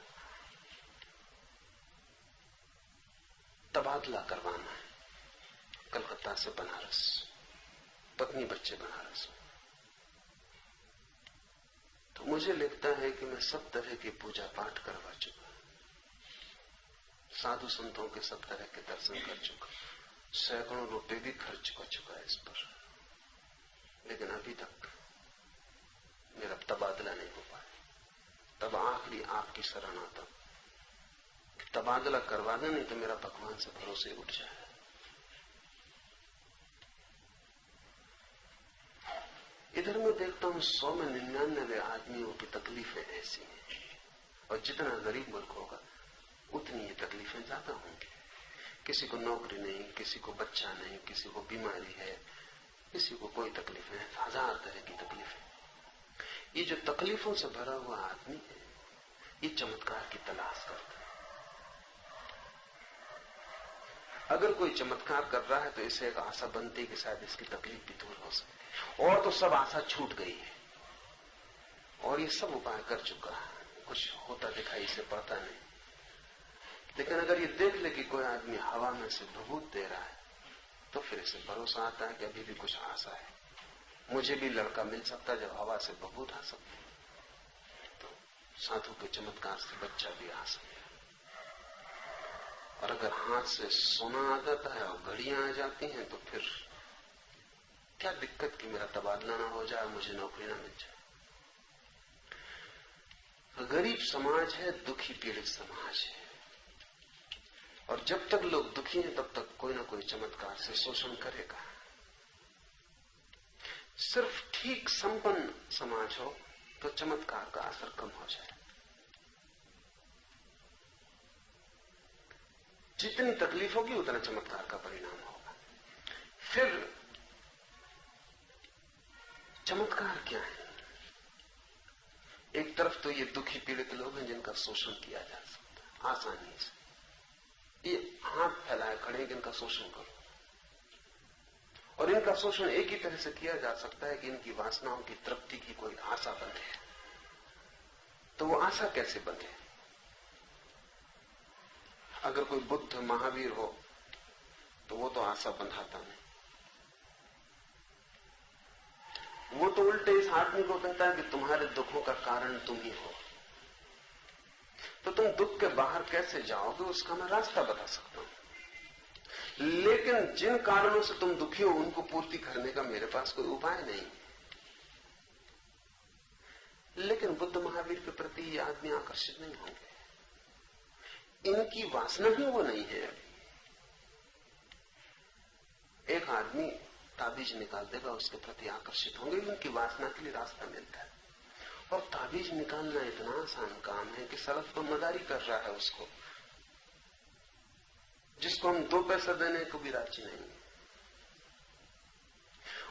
तबादला करवाना है कलकत्ता से बनारस, पत्नी बच्चे बनारस। तो मुझे लगता है कि मैं सब तरह की पूजा पाठ करवा चुका, साधु संतों के सब तरह के दर्शन कर चुका, सैकड़ों रुपए भी खर्च कर चुका है इस पर, लेकिन अभी तक मेरा तबादला नहीं हो पाया। तब आखिरी आपकी शरण आता कि तबादला करवा दे, नहीं तो मेरा भगवान से भरोसे उठ जाए। इधर मैं देखता हूं 100 में 99 आदमियों की तकलीफें ऐसी हैं, और जितना गरीब मुल्क होगा उतनी ये तकलीफें ज्यादा होंगी। किसी को नौकरी नहीं, किसी को बच्चा नहीं, किसी को बीमारी है, किसी को कोई तकलीफ है, 1000 तरह की तकलीफें। ये जो तकलीफों से भरा हुआ आदमी है, ये चमत्कार की तलाश करता है। अगर कोई चमत्कार कर रहा है तो इसे एक आशा बनती है कि शायद इसकी तकलीफ भी दूर हो सके, और तो सब आशा छूट गई है और ये सब उपाय कर चुका है, कुछ होता दिखाई इसे पड़ता नहीं। लेकिन अगर ये देख ले कि कोई आदमी हवा में से भभूत दे रहा है तो फिर इसे भरोसा आता है कि अभी भी कुछ आशा है, मुझे भी लड़का मिल सकता है जब हवा से भभूत आ सकती। तो साधु के चमत्कार से बच्चा भी आ सकता है, और अगर हाथ से सोना आ जाता है और घड़ियां आ जाती हैं तो फिर क्या दिक्कत कि मेरा तबादला ना हो जाए, मुझे नौकरी ना मिल जाए। गरीब समाज है, दुखी पीड़ित समाज है, और जब तक लोग दुखी हैं तब तक कोई ना कोई चमत्कार से शोषण करेगा। सिर्फ ठीक संपन्न समाज हो तो चमत्कार का असर कम हो जाए। जितनी तकलीफ होगी उतना चमत्कार का परिणाम होगा। फिर चमत्कार क्या है? एक तरफ तो ये दुखी पीड़ित लोग हैं जिनका शोषण किया जा सकता है आसानी से, ये हाथ फैलाए खड़े हैं कि इनका शोषण करो, और इनका शोषण एक ही तरह से किया जा सकता है कि इनकी वासनाओं की तृप्ति की कोई आशा बंधे। तो वो आशा कैसे बंधे? अगर कोई बुद्ध महावीर हो तो वो तो आशा बंधाता नहीं, वो तो उल्टे इस आदमी को कहता है कि तुम्हारे दुखों का कारण तुम ही हो, तो तुम दुख के बाहर कैसे जाओगे उसका मैं रास्ता बता सकता हूं, लेकिन जिन कारणों से तुम दुखी हो उनको पूर्ति करने का मेरे पास कोई उपाय नहीं। लेकिन बुद्ध महावीर के प्रति ये आदमी आकर्षित नहीं होंगे, इनकी वासना ही वो नहीं है। एक आदमी ताबीज निकाल देगा, उसके प्रति आकर्षित होंगे, उनकी वासना के लिए रास्ता मिलता है। और ताबीज निकालना इतना आसान काम है कि सड़क पर मदारी कर रहा है उसको, जिसको हम 2 पैसा देने को भी राजी नहीं है,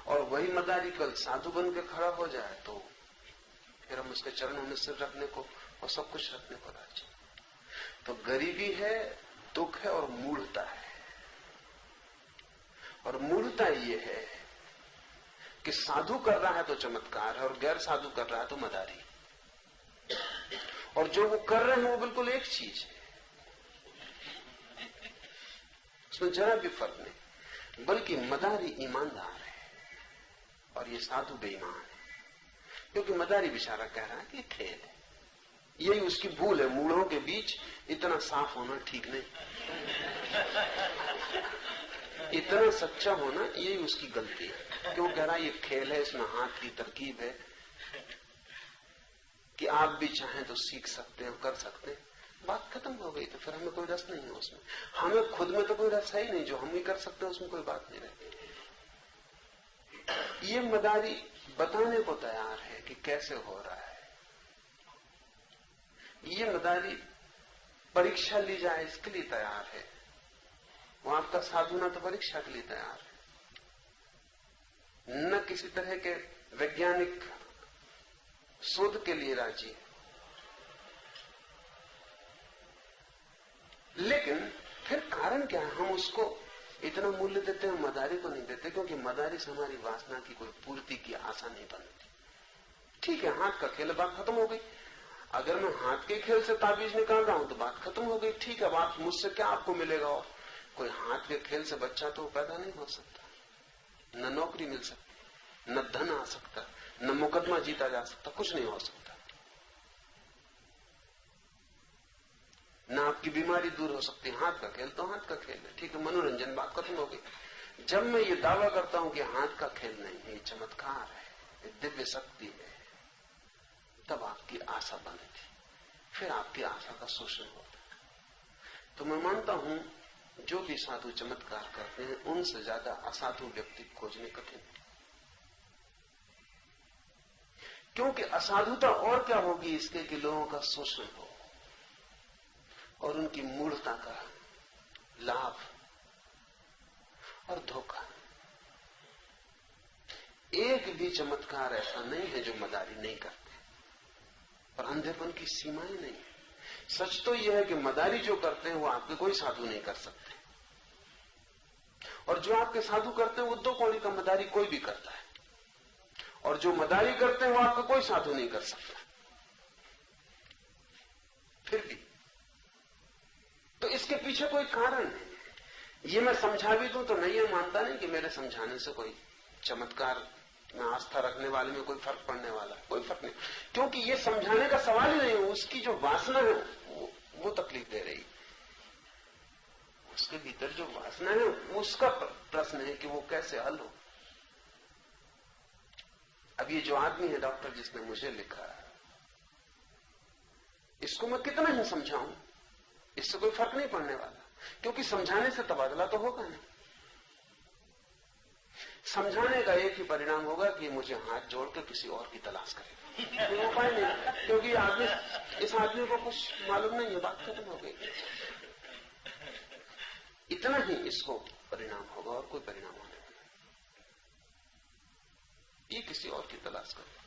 और वही मदारी कल साधु बन के खड़ा हो जाए तो फिर हम उसके चरणों में सिर रखने को और सब कुछ रखने को राजी। तो गरीबी है, दुख है और मूढ़ता है। और मूढ़ता ये है कि साधु कर रहा है तो चमत्कार है और गैर साधु कर रहा है तो मदारी, और जो वो कर रहे हैं वो बिल्कुल एक चीज है। उसमें जरा भी फर्क नहीं। बल्कि मदारी ईमानदार है और ये साधु बेईमान है, क्योंकि मदारी बेचारा कह रहा है कि खेल है। यही उसकी भूल है, मूढ़ों के बीच इतना साफ होना ठीक नहीं, इतना सच्चा होना यही उसकी गलती है। क्यों कह रहा है ये खेल है, इसमें हाथ की तरकीब है कि आप भी चाहें तो सीख सकते हैं, कर सकते हैं। बात खत्म हो गई। तो फिर हमें कोई रस नहीं है उसमें, हमें खुद में तो कोई रस है ही नहीं। जो हम ही कर सकते हैं उसमें कोई बात नहीं रहती। ये मदारी बताने को तैयार है कि कैसे हो रहा है। ये मदारी परीक्षा ली जाए इसके लिए तैयार है। वो आपका साधु ना तो परीक्षा के लिए तैयार है, न किसी तरह के वैज्ञानिक शोध के लिए राजी है। लेकिन फिर कारण क्या है? हम उसको इतना मूल्य देते हैं, मदारी को नहीं देते, क्योंकि मदारी से हमारी वासना की कोई पूर्ति की आशा नहीं बनती। ठीक है, हाथ का खेल, बात खत्म हो गई। अगर मैं हाथ के खेल से ताबीज निकाल रहा हूं तो बात खत्म हो गई। ठीक है, बात मुझसे क्या आपको मिलेगा? और कोई हाथ के खेल से बच्चा तो पैदा नहीं हो सकता, न नौकरी मिल सकती, न धन आ सकता, न मुकदमा जीता जा सकता, कुछ नहीं हो सकता, न आपकी बीमारी दूर हो सकती। हाथ का खेल तो हाथ का खेल है, ठीक है, मनोरंजन, बात खत्म हो गई। जब मैं ये दावा करता हूं कि हाथ का खेल नहीं है, ये चमत्कार है, ये दिव्य शक्ति है, तब आपकी आशा बनती, फिर आपकी आशा का शोषण होता है। तो मैं मानता हूं जो भी साधु चमत्कार करते हैं उनसे ज्यादा असाधु व्यक्ति खोजने कठिन है। क्योंकि असाधुता और क्या होगी इसके कि लोगों का शोषण हो और उनकी मूढ़ता का लाभ और धोखा। एक भी चमत्कार ऐसा नहीं है जो मदारी नहीं करते, और अंधेपन की सीमाएं नहीं है। सच तो यह है कि मदारी जो करते हैं वो आपके कोई साधु नहीं कर सकते, और जो आपके साधु करते हैं वो 2 कौड़ी का मदारी कोई भी करता है, और जो मदारी करते हैं वो आपका कोई साधु नहीं कर सकता। फिर भी तो इसके पीछे कोई कारण है। ये मैं समझा भी दूं तो नहीं, ये मानता नहीं कि मेरे समझाने से कोई चमत्कार में आस्था रखने वाले में कोई फर्क पड़ने वाला है। कोई फर्क नहीं, क्योंकि ये समझाने का सवाल ही नहीं है। उसकी जो वासना है वो तकलीफ दे रही, उसके भीतर जो वासना है उसका प्रश्न है कि वो कैसे हल हो। अब ये जो आदमी है डॉक्टर जिसने मुझे लिखा, इसको मैं कितना ही समझाऊं, इससे कोई फर्क नहीं पड़ने वाला, क्योंकि समझाने से तबादला तो होगा नहीं। समझाने का एक ही परिणाम होगा कि मुझे हाथ जोड़ के किसी और की तलाश करेगा, कोई उपाय नहीं, क्योंकि इस आदमी को कुछ मालूम नहीं है, बात खत्म हो गई। इतना ही इसको परिणाम होगा और कोई परिणाम होने वाला, ये किसी और की तलाश करेगा।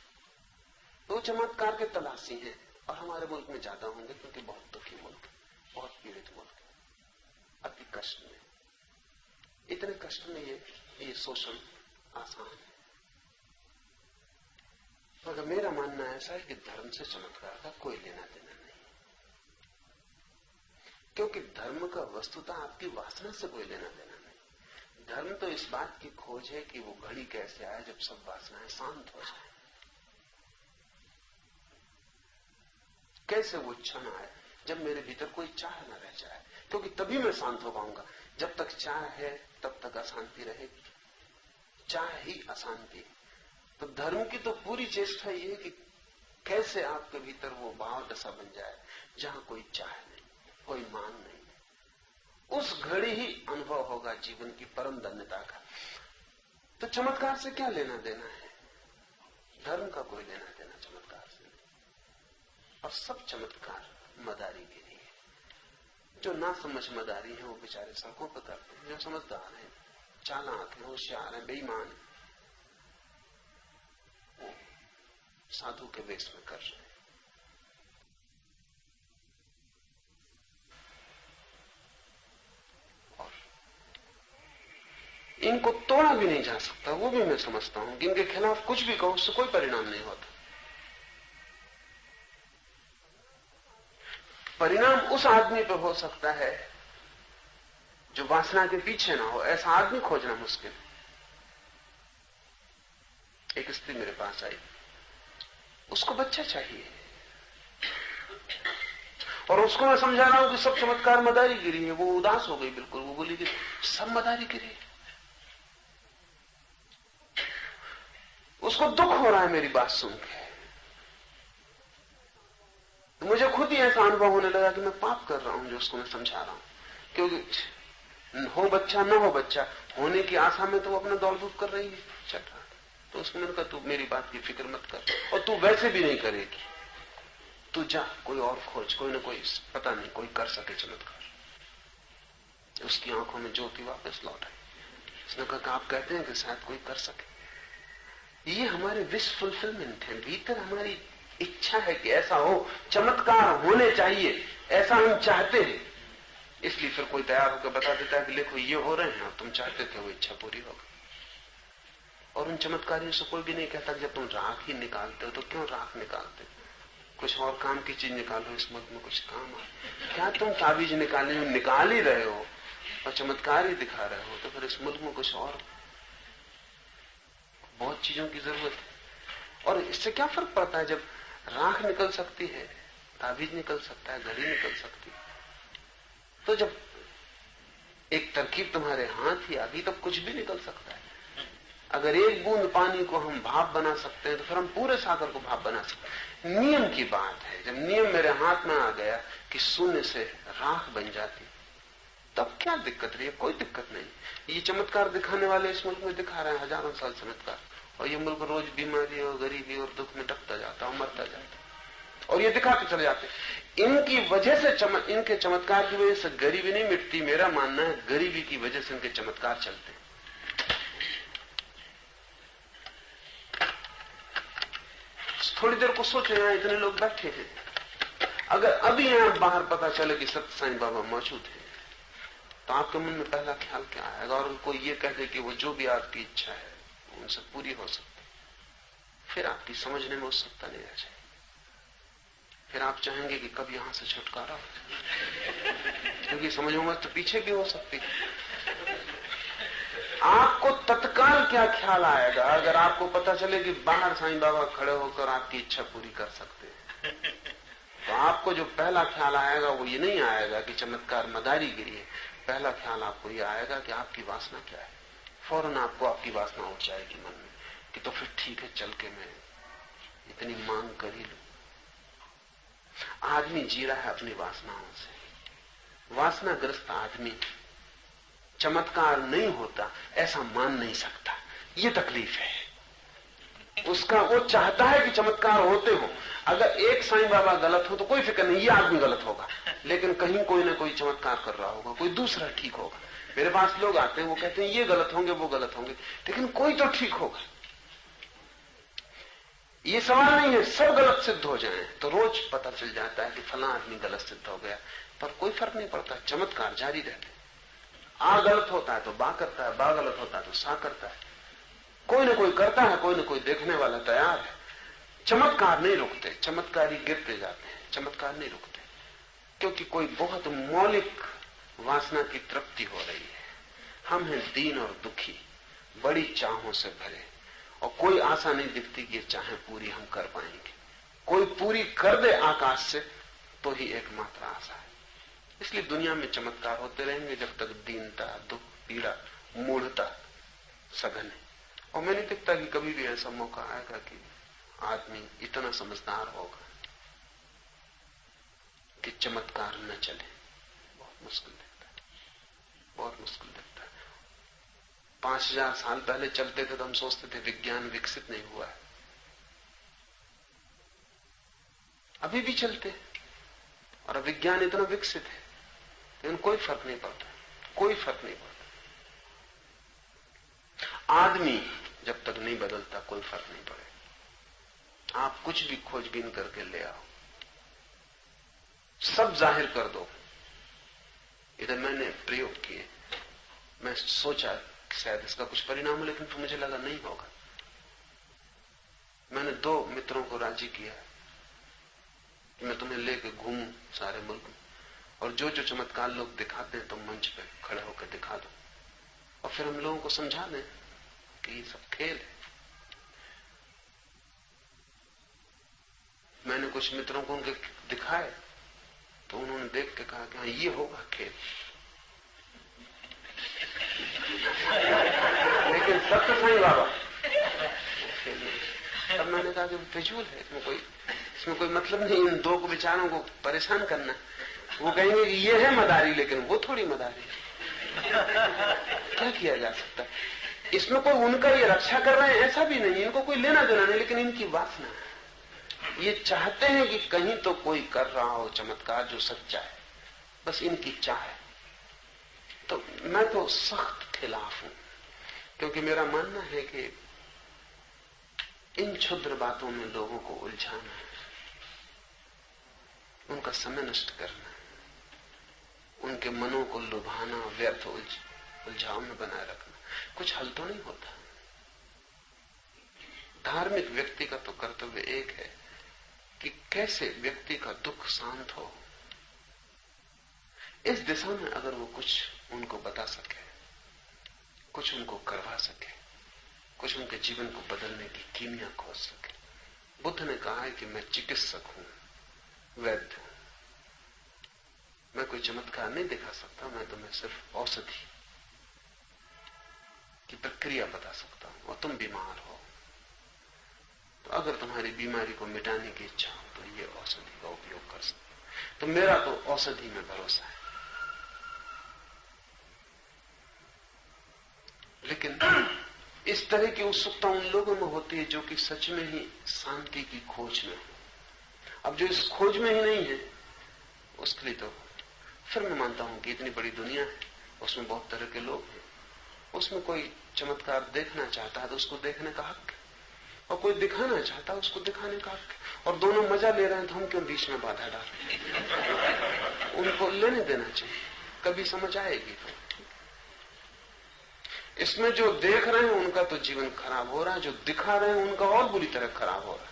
तो चमत्कार के तलाशी हैं, और हमारे मुल्क में ज्यादा होंगे क्योंकि बहुत दुखी मुल्क है, बहुत पीड़ित मुल्क है, अति कष्ट में। इतने कष्ट में ये शोषण आसान है। मगर मेरा मानना ऐसा है कि धर्म से चमत्कार का कोई लेना देना नहीं, क्योंकि धर्म का वस्तुतः आपकी वासना से कोई लेना देना नहीं। धर्म तो इस बात की खोज है कि वो घड़ी कैसे आए जब सब वासनाएं शांत हो जाए, कैसे वो क्षण आए जब मेरे भीतर कोई चाह न रह जाए, क्योंकि तभी मैं शांत हो पाऊंगा। जब तक चाह है तब तक अशांति रहेगी, चाह ही अशांति। तो धर्म की तो पूरी चेष्टा ये है कि कैसे आपके भीतर वो भाव दशा बन जाए जहां कोई चाह नहीं, कोई मान नहीं। उस घड़ी ही अनुभव होगा जीवन की परम धन्यता का। तो चमत्कार से क्या लेना देना है? धर्म का कोई लेना देना चमत्कार से नहीं। और सब चमत्कार मदारी के लिए। जो ना समझ मदारी है वो बेचारे सड़कों पर करते हैं, जो समझदार है, चालाक है, होशियार है, बेईमान है, वो साधु के वेश में कर रहे हैं। और इनको तोड़ा भी नहीं जा सकता, वो भी मैं समझता हूं कि इनके खिलाफ कुछ भी कहो उससे कोई परिणाम नहीं होता। परिणाम उस आदमी पे हो सकता है जो वासना के पीछे ना हो, ऐसा आदमी खोजना मुश्किल है। एक स्त्री मेरे पास आई, उसको बच्चा चाहिए, और उसको मैं समझा रहा हूं कि सब चमत्कार मदारीगिरी है। वो उदास हो गई बिल्कुल। वो बोली कि सब मदारीगिरी है। उसको दुख हो रहा है मेरी बात सुन के। तो मुझे खुद ही ऐसा अनुभव होने लगा कि मैं पाप कर रहा हूं जो उसको मैं समझा रहा हूं, क्योंकि हो बच्चा न हो बच्चा, होने की आशा में तो वो अपना दौड़ धूप कर रही है, चल रहा है। तो उसको मैंने कहा तू मेरी बात की फिक्र मत कर, और तू वैसे भी नहीं करेगी, तू जा कोई और खोज, कोई ना कोई, पता नहीं कोई कर सके चमत्कार। उसकी आंखों में ज्योति वापस लौट आई। उसने कहा आप कहते हैं कि शायद कोई कर सके। ये हमारे विश फुलफिलमेंट है, भीतर हमारी इच्छा है कि ऐसा हो, चमत्कार होने चाहिए, ऐसा हम चाहते हैं। इसलिए फिर कोई तैयार होकर बता देता है कि देखो ये हो रहे हैं और तुम चाहते थे, वो इच्छा पूरी हो गई। और उन चमत्कारियों से कोई भी नहीं कहता कि जब तुम राख ही निकालते हो तो क्यों राख निकालते हो, कुछ और काम की चीज निकालो, इस मुल्क में कुछ काम है। क्या तुम ताबीज निकाल ही रहे हो और चमत्कार ही दिखा रहे हो, तो फिर इस मुल्क में कुछ और बहुत चीजों की जरूरत है। और इससे क्या फर्क पड़ता है, जब राख निकल सकती है, ताबीज निकल सकता है, घड़ी निकल सकती है, तो जब एक तरकीब तुम्हारे हाथ ही आ गई तब कुछ भी निकल सकता है। अगर एक बूंद पानी को हम भाप बना सकते हैं तो फिर हम पूरे सागर को भाप बना सकते हैं। नियम की बात है, जब नियम मेरे हाथ में आ गया कि शून्य से राख बन जाती, तब क्या दिक्कत रही है? कोई दिक्कत नहीं। ये चमत्कार दिखाने वाले इस मुल्क में दिखा रहे हैं हजारों साल चमत्कार, और ये मुल्क रोज बीमारी और गरीबी और दुख में डकता जाता और मरता जाता, और ये दिखाते चले जाते। इनकी वजह से इनके चमत्कार की वजह से गरीबी नहीं मिटती। मेरा मानना है गरीबी की वजह से इनके चमत्कार चलते हैं। थोड़ी देर को सोचो, यहां इतने लोग बैठे हैं, अगर अभी यहां बाहर पता चले कि सत्य साईं बाबा मौजूद है, तो आपके मन में पहला ख्याल क्या आएगा? और उनको ये कह दे कि वो जो भी आपकी इच्छा है उनसे पूरी हो सकती, फिर आपकी समझने में उत्सुकता नहीं रह जाएगी। फिर आप चाहेंगे कि कब यहां से छुटकारा हो, क्योंकि समझो मत तो पीछे भी हो सकती है। आपको तत्काल क्या ख्याल आएगा अगर आपको पता चले कि बाहर साईं बाबा खड़े होकर आपकी इच्छा पूरी कर सकते हैं? तो आपको जो पहला ख्याल आएगा वो ये नहीं आएगा कि चमत्कार मदारीगिरी है। पहला ख्याल आपको ये आएगा कि आपकी वासना क्या है। फौरन आपको आपकी वासना उठ जाएगी मन में कि तो फिर ठीक है, चल के मैं इतनी मांग कर ही लूं। आदमी जी रहा है अपनी वासनाओं से। वासनाग्रस्त आदमी चमत्कार नहीं होता ऐसा मान नहीं सकता, ये तकलीफ है उसका। वो चाहता है कि चमत्कार होते हो। अगर एक साईं बाबा गलत हो तो कोई फिक्र नहीं, ये आदमी गलत होगा, लेकिन कहीं कोई ना कोई चमत्कार कर रहा होगा, कोई दूसरा ठीक होगा। मेरे पास लोग आते हैं, वो कहते हैं ये गलत होंगे, वो गलत होंगे, लेकिन कोई तो ठीक होगा। ये सवाल नहीं है सब गलत सिद्ध हो जाएं तो रोज पता चल जाता है कि फला आदमी गलत सिद्ध हो गया, पर कोई फर्क नहीं पड़ता, चमत्कार जारी रहते। आ गलत होता है तो बा करता है, बा गलत होता है तो सा करता है, कोई ना कोई करता है, कोई ना कोई देखने वाला तैयार है। चमत्कार नहीं रुकते, चमत्कारी गिरते जाते हैं, चमत्कार नहीं रुकते, क्योंकि कोई बहुत मौलिक वासना की तृप्ति हो रही है। हम हैं दीन और दुखी, बड़ी चाहों से भरे, और कोई आशा नहीं दिखती कि ये चाहें पूरी हम कर पाएंगे। कोई पूरी कर दे आकाश से तो ही एकमात्र आशा है। इसलिए दुनिया में चमत्कार होते रहेंगे जब तक दीनता, दुख, पीड़ा, मूढ़ता सघन है। और मैं नहीं दिखता कि कभी भी ऐसा मौका आएगा कि आदमी इतना समझदार होगा कि चमत्कार न चले। बहुत मुश्किल दिखता है, बहुत मुश्किल दिखता है। 5000 साल पहले चलते थे तो हम सोचते थे विज्ञान विकसित नहीं हुआ है, अभी भी चलते और विज्ञान इतना विकसित है, लेकिन कोई फर्क नहीं पड़ता, कोई फर्क नहीं पड़ता। आदमी जब तक नहीं बदलता कोई फर्क नहीं पड़ेगा। आप कुछ भी खोजबीन करके ले आओ, सब जाहिर कर दो। इधर मैंने प्रयोग किए, मैं सोचा शायद इसका कुछ परिणाम हो, लेकिन फिर मुझे लगा नहीं होगा। मैंने 2 मित्रों को राजी किया कि मैं तुम्हें लेके घूमूं सारे मुल्क में, और जो जो चमत्कार लोग दिखाते हैं तो मंच पे खड़े होकर दिखा दो, और फिर हम लोगों को समझा दें कि ये सब खेल है। मैंने कुछ मित्रों को उनके दिखाए तो उन्होंने देख के कहा कि हाँ ये होगा खेल, लेकिन सत्य सही बाबा खेल नहीं। तब मैंने कहा कि फिजूल है, इसमें कोई मतलब नहीं, इन दो को विचारों को परेशान करना। वो कहेंगे कि ये है मदारी, लेकिन वो थोड़ी मदारी है। क्या किया जा सकता है इसमें? कोई उनका ये रक्षा कर रहे हैं ऐसा भी नहीं, इनको कोई लेना देना नहीं, लेकिन इनकी वासना है। ये चाहते हैं कि कहीं तो कोई कर रहा हो चमत्कार जो सच्चा है, बस इनकी चाह है। तो मैं तो सख्त खिलाफ हूं, क्योंकि मेरा मानना है कि इन क्षुद्र बातों में लोगों को उलझाना है, उनका समय नष्ट करना है, उनके मनों को लुभाना, व्यर्थ उलझाव में बनाए रखना, कुछ हल तो नहीं होता। धार्मिक व्यक्ति का तो कर्तव्य एक है कि कैसे व्यक्ति का दुख शांत हो। इस दिशा में अगर वो कुछ उनको बता सके, कुछ उनको करवा सके, कुछ उनके जीवन को बदलने की कीमिया खोज सके। बुद्ध ने कहा है कि मैं चिकित्सक हूं, वैद्य हूं, मैं कोई चमत्कार नहीं दिखा सकता, मैं तुम्हें सिर्फ औषधि की प्रक्रिया बता सकता हूं। और तुम बीमार हो तो अगर तुम्हारी बीमारी को मिटाने की इच्छा हो तो ये औषधि का उपयोग कर सकते हो। तो मेरा तो औषधि में भरोसा है। लेकिन इस तरह की उत्सुकता उन लोगों में होती है जो कि सच में ही शांति की खोज में हो। अब जो इस खोज में ही नहीं है, उसके लिए तो फिर मैं मानता हूं कि इतनी बड़ी दुनिया है, उसमें बहुत तरह के लोग हैं, उसमें कोई चमत्कार देखना चाहता है तो उसको देखने का हक है, और कोई दिखाना चाहता है उसको दिखाने का हक है। और दोनों मजा ले रहे हैं तो हम क्यों बीच में बाधा डालें? उनको लेने देना चाहिए, कभी समझ आएगी। इसमें जो देख रहे हैं उनका तो जीवन खराब हो रहा है, जो दिखा रहे हैं उनका और बुरी तरह खराब हो रहा है।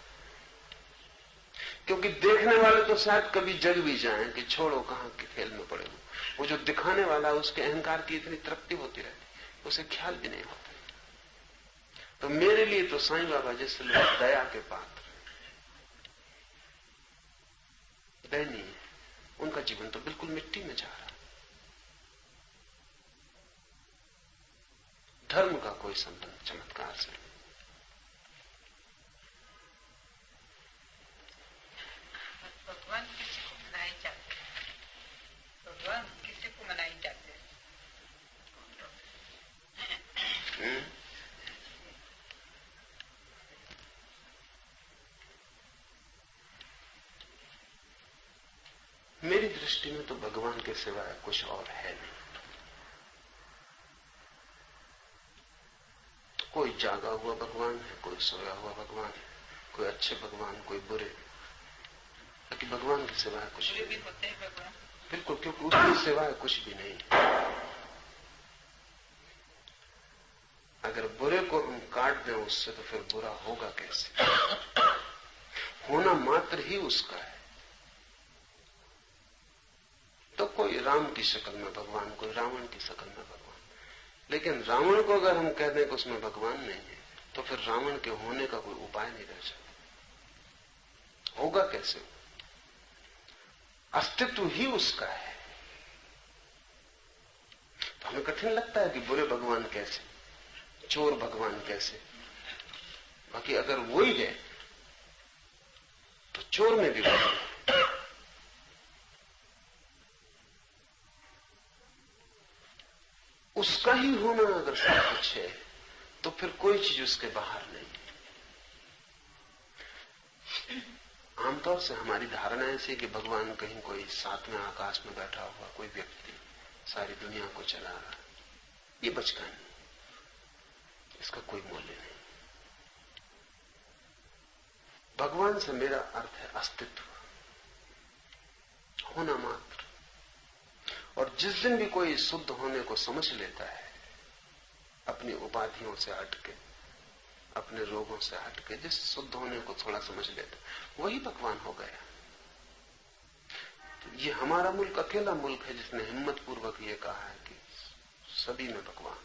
क्योंकि देखने वाले तो शायद कभी जग भी जाएं कि छोड़ो कहां के खेल में पड़े हो। वो जो दिखाने वाला है उसके अहंकार की इतनी तृप्ति होती रहती, उसे ख्याल भी नहीं होता। तो मेरे लिए तो साईं बाबा जैसे लोग दया के पात्र, दयनीय है, उनका जीवन तो बिल्कुल मिट्टी में जा रहा है। धर्म का कोई संबंध चमत्कार से नहीं। भगवान किसी को मनाए जाते हैं, भगवान किसी को मनाए जाते हैं। मेरी दृष्टि में तो भगवान के सिवाय कुछ और है नहीं। कोई जागा हुआ भगवान है, कोई सोया हुआ भगवान है, कोई अच्छे भगवान, कोई बुरे, लेकिन भगवान के सिवाय कुछ भी होते हैं भगवान, बिल्कुल, क्योंकि उसके सिवाय कुछ भी नहीं। अगर बुरे को हम काट दें उससे तो फिर बुरा होगा कैसे? होना मात्र ही उसका है। तो कोई राम की शक्ल में भगवान, कोई रावण की शक्ल में भगवान, लेकिन रावण को अगर हम कह दें कि उसमें भगवान नहीं है तो फिर रावण के होने का कोई उपाय नहीं रह जाता। होगा कैसे? अस्तित्व ही उसका है। तो हमें कठिन लगता है कि बुरे भगवान कैसे, चोर भगवान कैसे। बाकी अगर वही है तो चोर में भी भगवान है। उसका ही होना अगर सब कुछ है तो फिर कोई चीज उसके बाहर नहीं। आमतौर से हमारी धारणा ऐसी है कि भगवान कहीं कोई सातवें आकाश में बैठा हुआ कोई व्यक्ति सारी दुनिया को चला रहा है। ये बचकानी, इसका कोई मूल्य नहीं। भगवान से मेरा अर्थ है अस्तित्व, होना मात्र। और जिस दिन भी कोई शुद्ध होने को समझ लेता है, अपनी उपाधियों से हटके, अपने रोगों से हटके, जिस शुद्ध होने को थोड़ा समझ लेता, वही भगवान हो गया। तो ये हमारा मुल्क अकेला मुल्क है जिसने हिम्मत पूर्वक ये कहा है कि सभी में भगवान,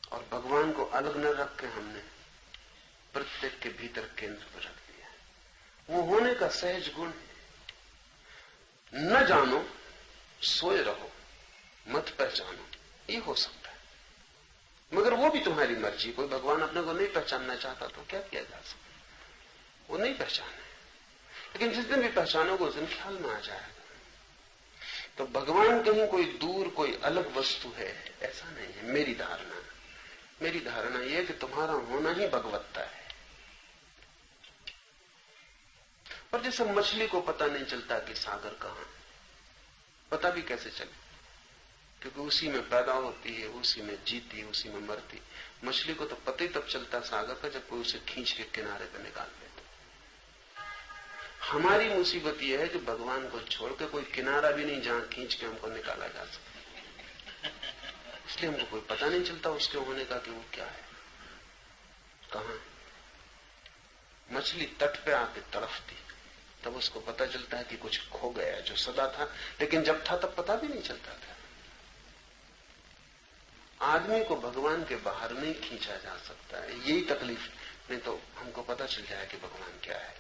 और भगवान को अलग न रख के हमने प्रत्येक के भीतर केंद्र पर रख दिया है। वो होने का सहज गुण है। न जानो सोए रहो, मत पहचानो, ये हो सकता है, मगर वो भी तुम्हारी मर्जी। कोई भगवान अपने को नहीं पहचानना चाहता तो क्या किया जा सकता, वो नहीं पहचाने। लेकिन जिस दिन भी पहचानोगे उस दिन ख्याल में आ जाएगा। तो भगवान कहीं कोई दूर कोई अलग वस्तु है ऐसा नहीं है। मेरी धारणा यह है कि तुम्हारा होना ही भगवत्ता है। और जैसे मछली को पता नहीं चलता कि सागर कहां है, पता भी कैसे चले, क्योंकि उसी में पैदा होती है, उसी में जीती है, उसी में मरती। मछली को तो पता ही तब चलता सागर का जब कोई उसे खींच के किनारे पर निकाल लेता। हमारी मुसीबत यह है कि भगवान को छोड़ के कोई किनारा भी नहीं जहां खींच के हमको निकाला जा सके। इसलिए हमको कोई पता नहीं चलता उसके होने का कि वो क्या है, कहां। मछली तट पे आके तड़फती, तब उसको पता चलता है कि कुछ खो गया जो सदा था, लेकिन जब था तब पता भी नहीं चलता था। आदमी को भगवान के बाहर नहीं खींचा जा सकता है, यही तकलीफ। नहीं तो हमको पता चल जाए कि भगवान क्या है।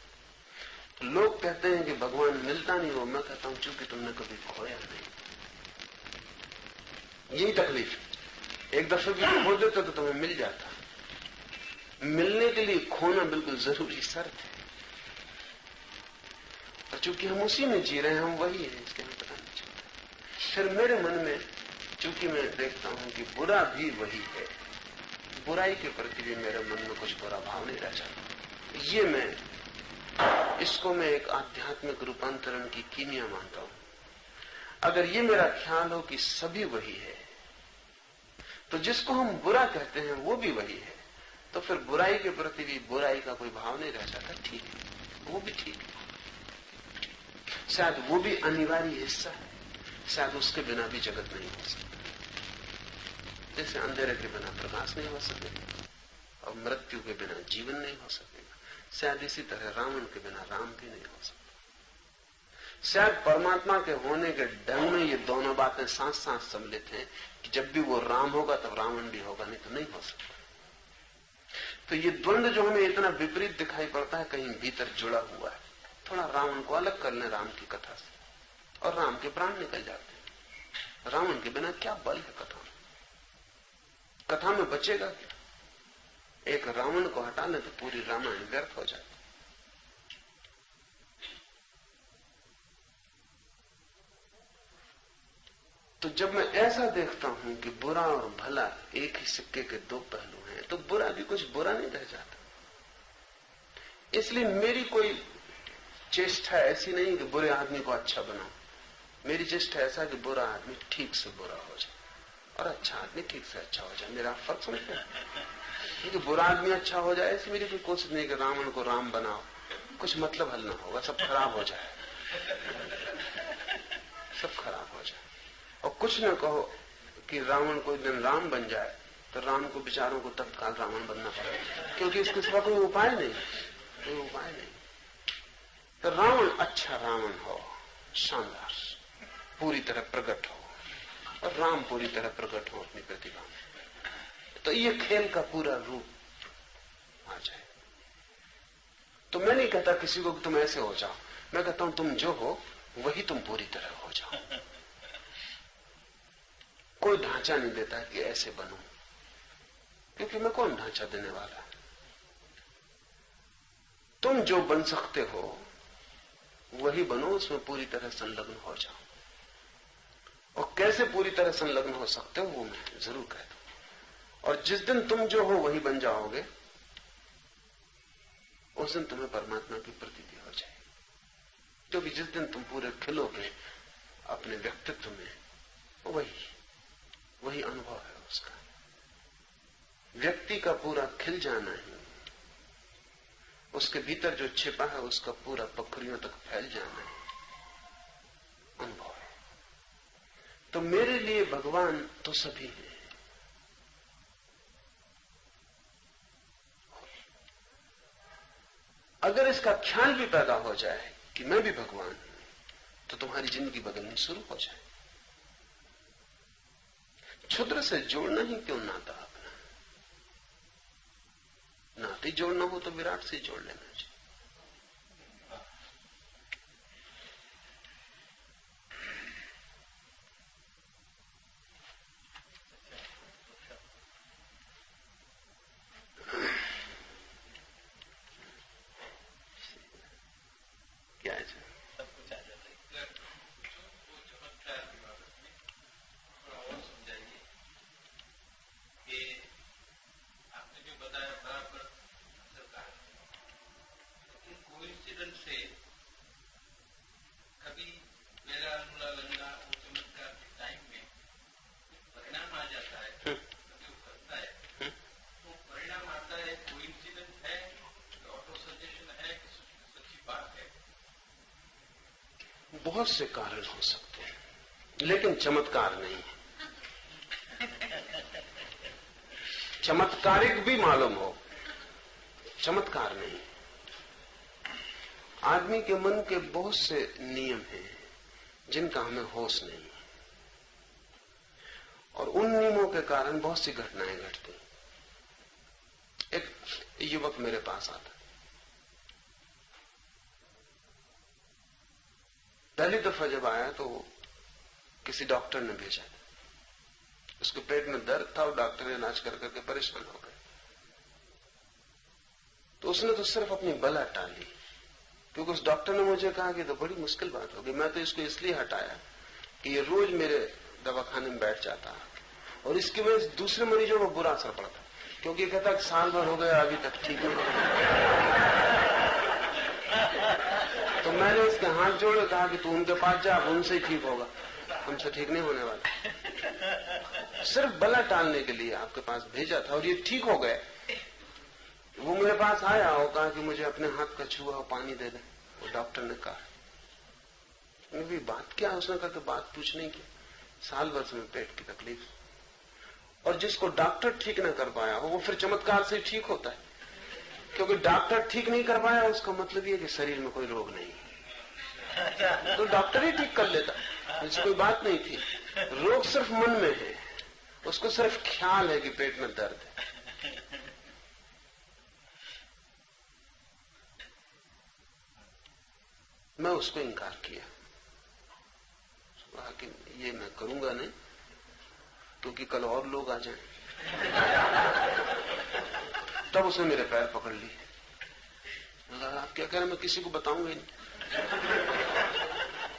तो लोग कहते हैं कि भगवान मिलता नहीं हो। मैं कहता हूं चूंकि तुमने कभी खोया नहीं, यही तकलीफ। एक दफे भी खो देते तो तुम्हें मिल जाता। मिलने के लिए खोना बिल्कुल जरूरी शर्त है, और चूंकि हम उसी में जी रहे हैं, हम वही है, इसके हमें पता नहीं चलता। फिर मेरे मन में चूंकि मैं देखता हूं कि बुरा भी वही है, बुराई के प्रति भी मेरे मन में कुछ बुरा भाव नहीं रह जाता। इसको मैं एक आध्यात्मिक रूपांतरण की कीमिया मानता हूं। अगर ये मेरा ख्याल हो कि सभी वही है, तो जिसको हम बुरा कहते हैं वो भी वही है, तो फिर बुराई के प्रति भी बुराई का कोई भाव नहीं रह जाता। ठीक है, वो भी ठीक है, शायद वो भी अनिवार्य हिस्सा है, शायद उसके बिना भी जगत नहीं हो सकता। जैसे अंधेरे के बिना प्रकाश नहीं हो सकेगा और मृत्यु के बिना जीवन नहीं हो सकेगा, शायद इसी तरह रावण के बिना राम भी नहीं हो सकता। शायद परमात्मा के होने के ढंग में ये दोनों बातें साथ साथ सम्मिलित हैं कि जब भी वो राम होगा तब रावण भी होगा, नहीं तो नहीं हो सकता। तो ये द्वंद्व जो हमें इतना विपरीत दिखाई पड़ता है, कहीं भीतर जुड़ा हुआ है। थोड़ा रावण को अलग कर लें राम की कथा से, और राम के प्राण निकल जाते हैं। रावण के बिना क्या बल है कथा में? कथा में बचेगा क्या? एक रावण को हटा ले तो पूरी रामायण व्यर्थ हो जाती। तो जब मैं ऐसा देखता हूं कि बुरा और भला एक ही सिक्के के दो पहलू हैं, तो बुरा भी कुछ बुरा नहीं रह जाता। इसलिए मेरी कोई चेष्टा ऐसी नहीं कि बुरे आदमी को अच्छा बनाओ। मेरी चेष्टा ऐसा कि बुरा आदमी ठीक से बुरा हो जाए और अच्छा आदमी ठीक से अच्छा हो जाए। मेरा फर्क समझते हैं? क्योंकि बुरा आदमी अच्छा हो जाए ऐसी मेरी कोई कोशिश नहीं कि रावण को राम बनाओ, कुछ मतलब हल ना होगा, सब खराब हो जाए, सब खराब हो जाए। और कुछ न कहो कि रावण कोई दिन राम बन जाए तो राम को बेचारों को तत्काल रावण बनना पड़ेगा, क्योंकि इसके सिवा कोई उपाय नहीं, कोई उपाय नहीं। तो रावण अच्छा रावण हो, शानदार, पूरी तरह प्रकट हो, और राम पूरी तरह प्रकट हो अपनी प्रतिभा में, तो ये खेल का पूरा रूप आ जाए। तो मैं नहीं कहता किसी को कि तुम ऐसे हो जाओ, मैं कहता हूं तुम जो हो वही तुम पूरी तरह हो जाओ। कोई ढांचा नहीं देता कि ऐसे बनो, क्योंकि मैं कौन ढांचा देने वाला है। तुम जो बन सकते हो वही बनो, उसमें पूरी तरह संलग्न हो जाओ। और कैसे पूरी तरह संलग्न हो सकते हो वो मैं जरूर कहता हूं। और जिस दिन तुम जो हो वही बन जाओगे, उस दिन तुम्हें परमात्मा की प्रतीति हो जाएगी। क्योंकि जिस दिन तुम पूरे खिलोगे अपने व्यक्तित्व में, वही अनुभव है उसका। व्यक्ति का पूरा खिल जाना ही, उसके भीतर जो छिपा है उसका पूरा पखरियों तक फैल जाना है अनुभव है। तो मेरे लिए भगवान तो सभी हैं। अगर इसका ख्याल भी पैदा हो जाए कि मैं भी भगवान हूं, तो तुम्हारी जिंदगी बदलनी शुरू हो जाए। क्षुद्र से जोड़ना ही क्यों नाता अपना? नाते जोड़ना हो तो विराट से जोड़ लेना चाहिए। क्या है सब कुछ आ जाता है। वो चमत्कार की बात में थोड़ा और समझाइए कि आपने जो बताया बराबर सरकार, लेकिन कोइंसिडेंस से कभी मेरा अनुला लंगा वो चमत्कार के टाइम में परिणाम आ जाता है, कभी वो करता है, तो परिणाम आता है कोइंसिडेंस है, ऑटो सजेशन है, सच्ची बात है। बहुत से कारण हो सकते हैं, लेकिन चमत्कार नहीं है। चमत्कारिक भी मालूम हो, चमत्कार नहीं। आदमी के मन के बहुत से नियम हैं जिनका हमें होश नहीं है, और उन नियमों के कारण बहुत सी घटनाएं घटती। एक युवक मेरे पास आता, पहली दफा जब आया तो किसी डॉक्टर ने भेजा, उसके पेट में दर्द था और डॉक्टर ने इलाज कर करके परेशान हो गए। तो उसने तो सिर्फ अपनी बला टाली, क्योंकि उस डॉक्टर ने मुझे कहा कि तो बड़ी मुश्किल बात होगी। मैं तो इसको इसलिए हटाया कि ये रोज मेरे दवाखाने में बैठ जाता और इसकी वजह से दूसरे मरीजों को बुरा असर पड़ता, क्योंकि कहता साल भर हो गया अभी तक ठीक नहीं। तो मैंने उसके हाथ जोड़े कहा कि तू उनके पास जा, उनसे ठीक होगा, हमसे ठीक नहीं होने वाला। सिर्फ बला टालने के लिए आपके पास भेजा था और ये ठीक हो गए। वो मेरे पास आया और कहा कि मुझे अपने हाथ का छुआ पानी दे दे। वो डॉक्टर ने कहा, भी बात क्या है? उसने कहा कि बात पूछने की, साल भर से पेट की तकलीफ, और जिसको डॉक्टर ठीक ना कर पाया हो वो फिर चमत्कार से ठीक होता है, क्योंकि डॉक्टर ठीक नहीं कर पाया उसका मतलब ये कि शरीर में कोई रोग नहीं है, तो डॉक्टर ही ठीक कर लेता, इससे कोई बात नहीं थी। रोग सिर्फ मन में है, उसको सिर्फ ख्याल है कि पेट में दर्द है। मैं उसको इनकार किया, कहा कि ये मैं करूंगा नहीं, क्योंकि कल और लोग आ जाएं। तब उसने मेरे पैर पकड़ लिए, आप क्या कह रहे हैं? मैं किसी को बताऊंगा ही नहीं,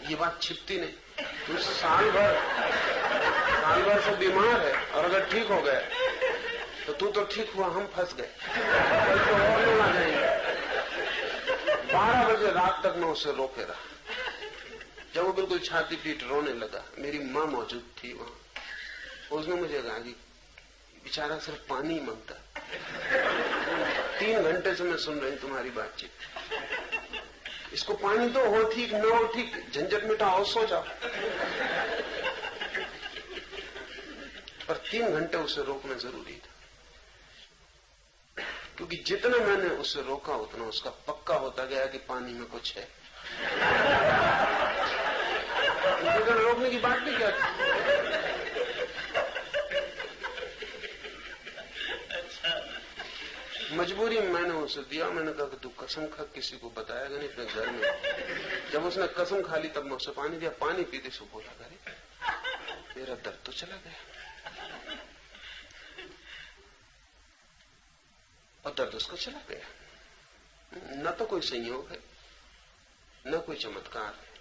ये बात छिपती नहीं। तू साल भर से बीमार है और अगर ठीक हो गए तो तू तो ठीक हुआ, हम फंस गए, कल तो और लोग आ जाएंगे। 12 बजे रात तक मैं उसे रोके रहा। जब वो बिल्कुल छाती पीट रोने लगा, मेरी माँ मौजूद थी वहां, उसने मुझे कहा कि बेचारा सिर्फ पानी ही मांगता, 3 घंटे से मैं सुन रही तुम्हारी बातचीत, इसको पानी दो, हो ठीक न हो ठीक, झंझट मिटाओ, सो जाओ। पर 3 घंटे उसे रोकना जरूरी था, क्योंकि जितना मैंने उसे रोका उतना उसका पक्का होता गया कि पानी में कुछ है। रोकने की बात भी क्या थी? मजबूरी में मैंने उसे दिया। मैंने कहा कि तू कसम खा किसी को बताएगा नहीं अपने घर में। जब उसने कसम खा ली तब मैं उसे पानी दिया। पानी पीते से बोला, अरे मेरा दर्द तो चला गया, और दर्द उसका चला गया। न तो कोई संयोग है न कोई चमत्कार है,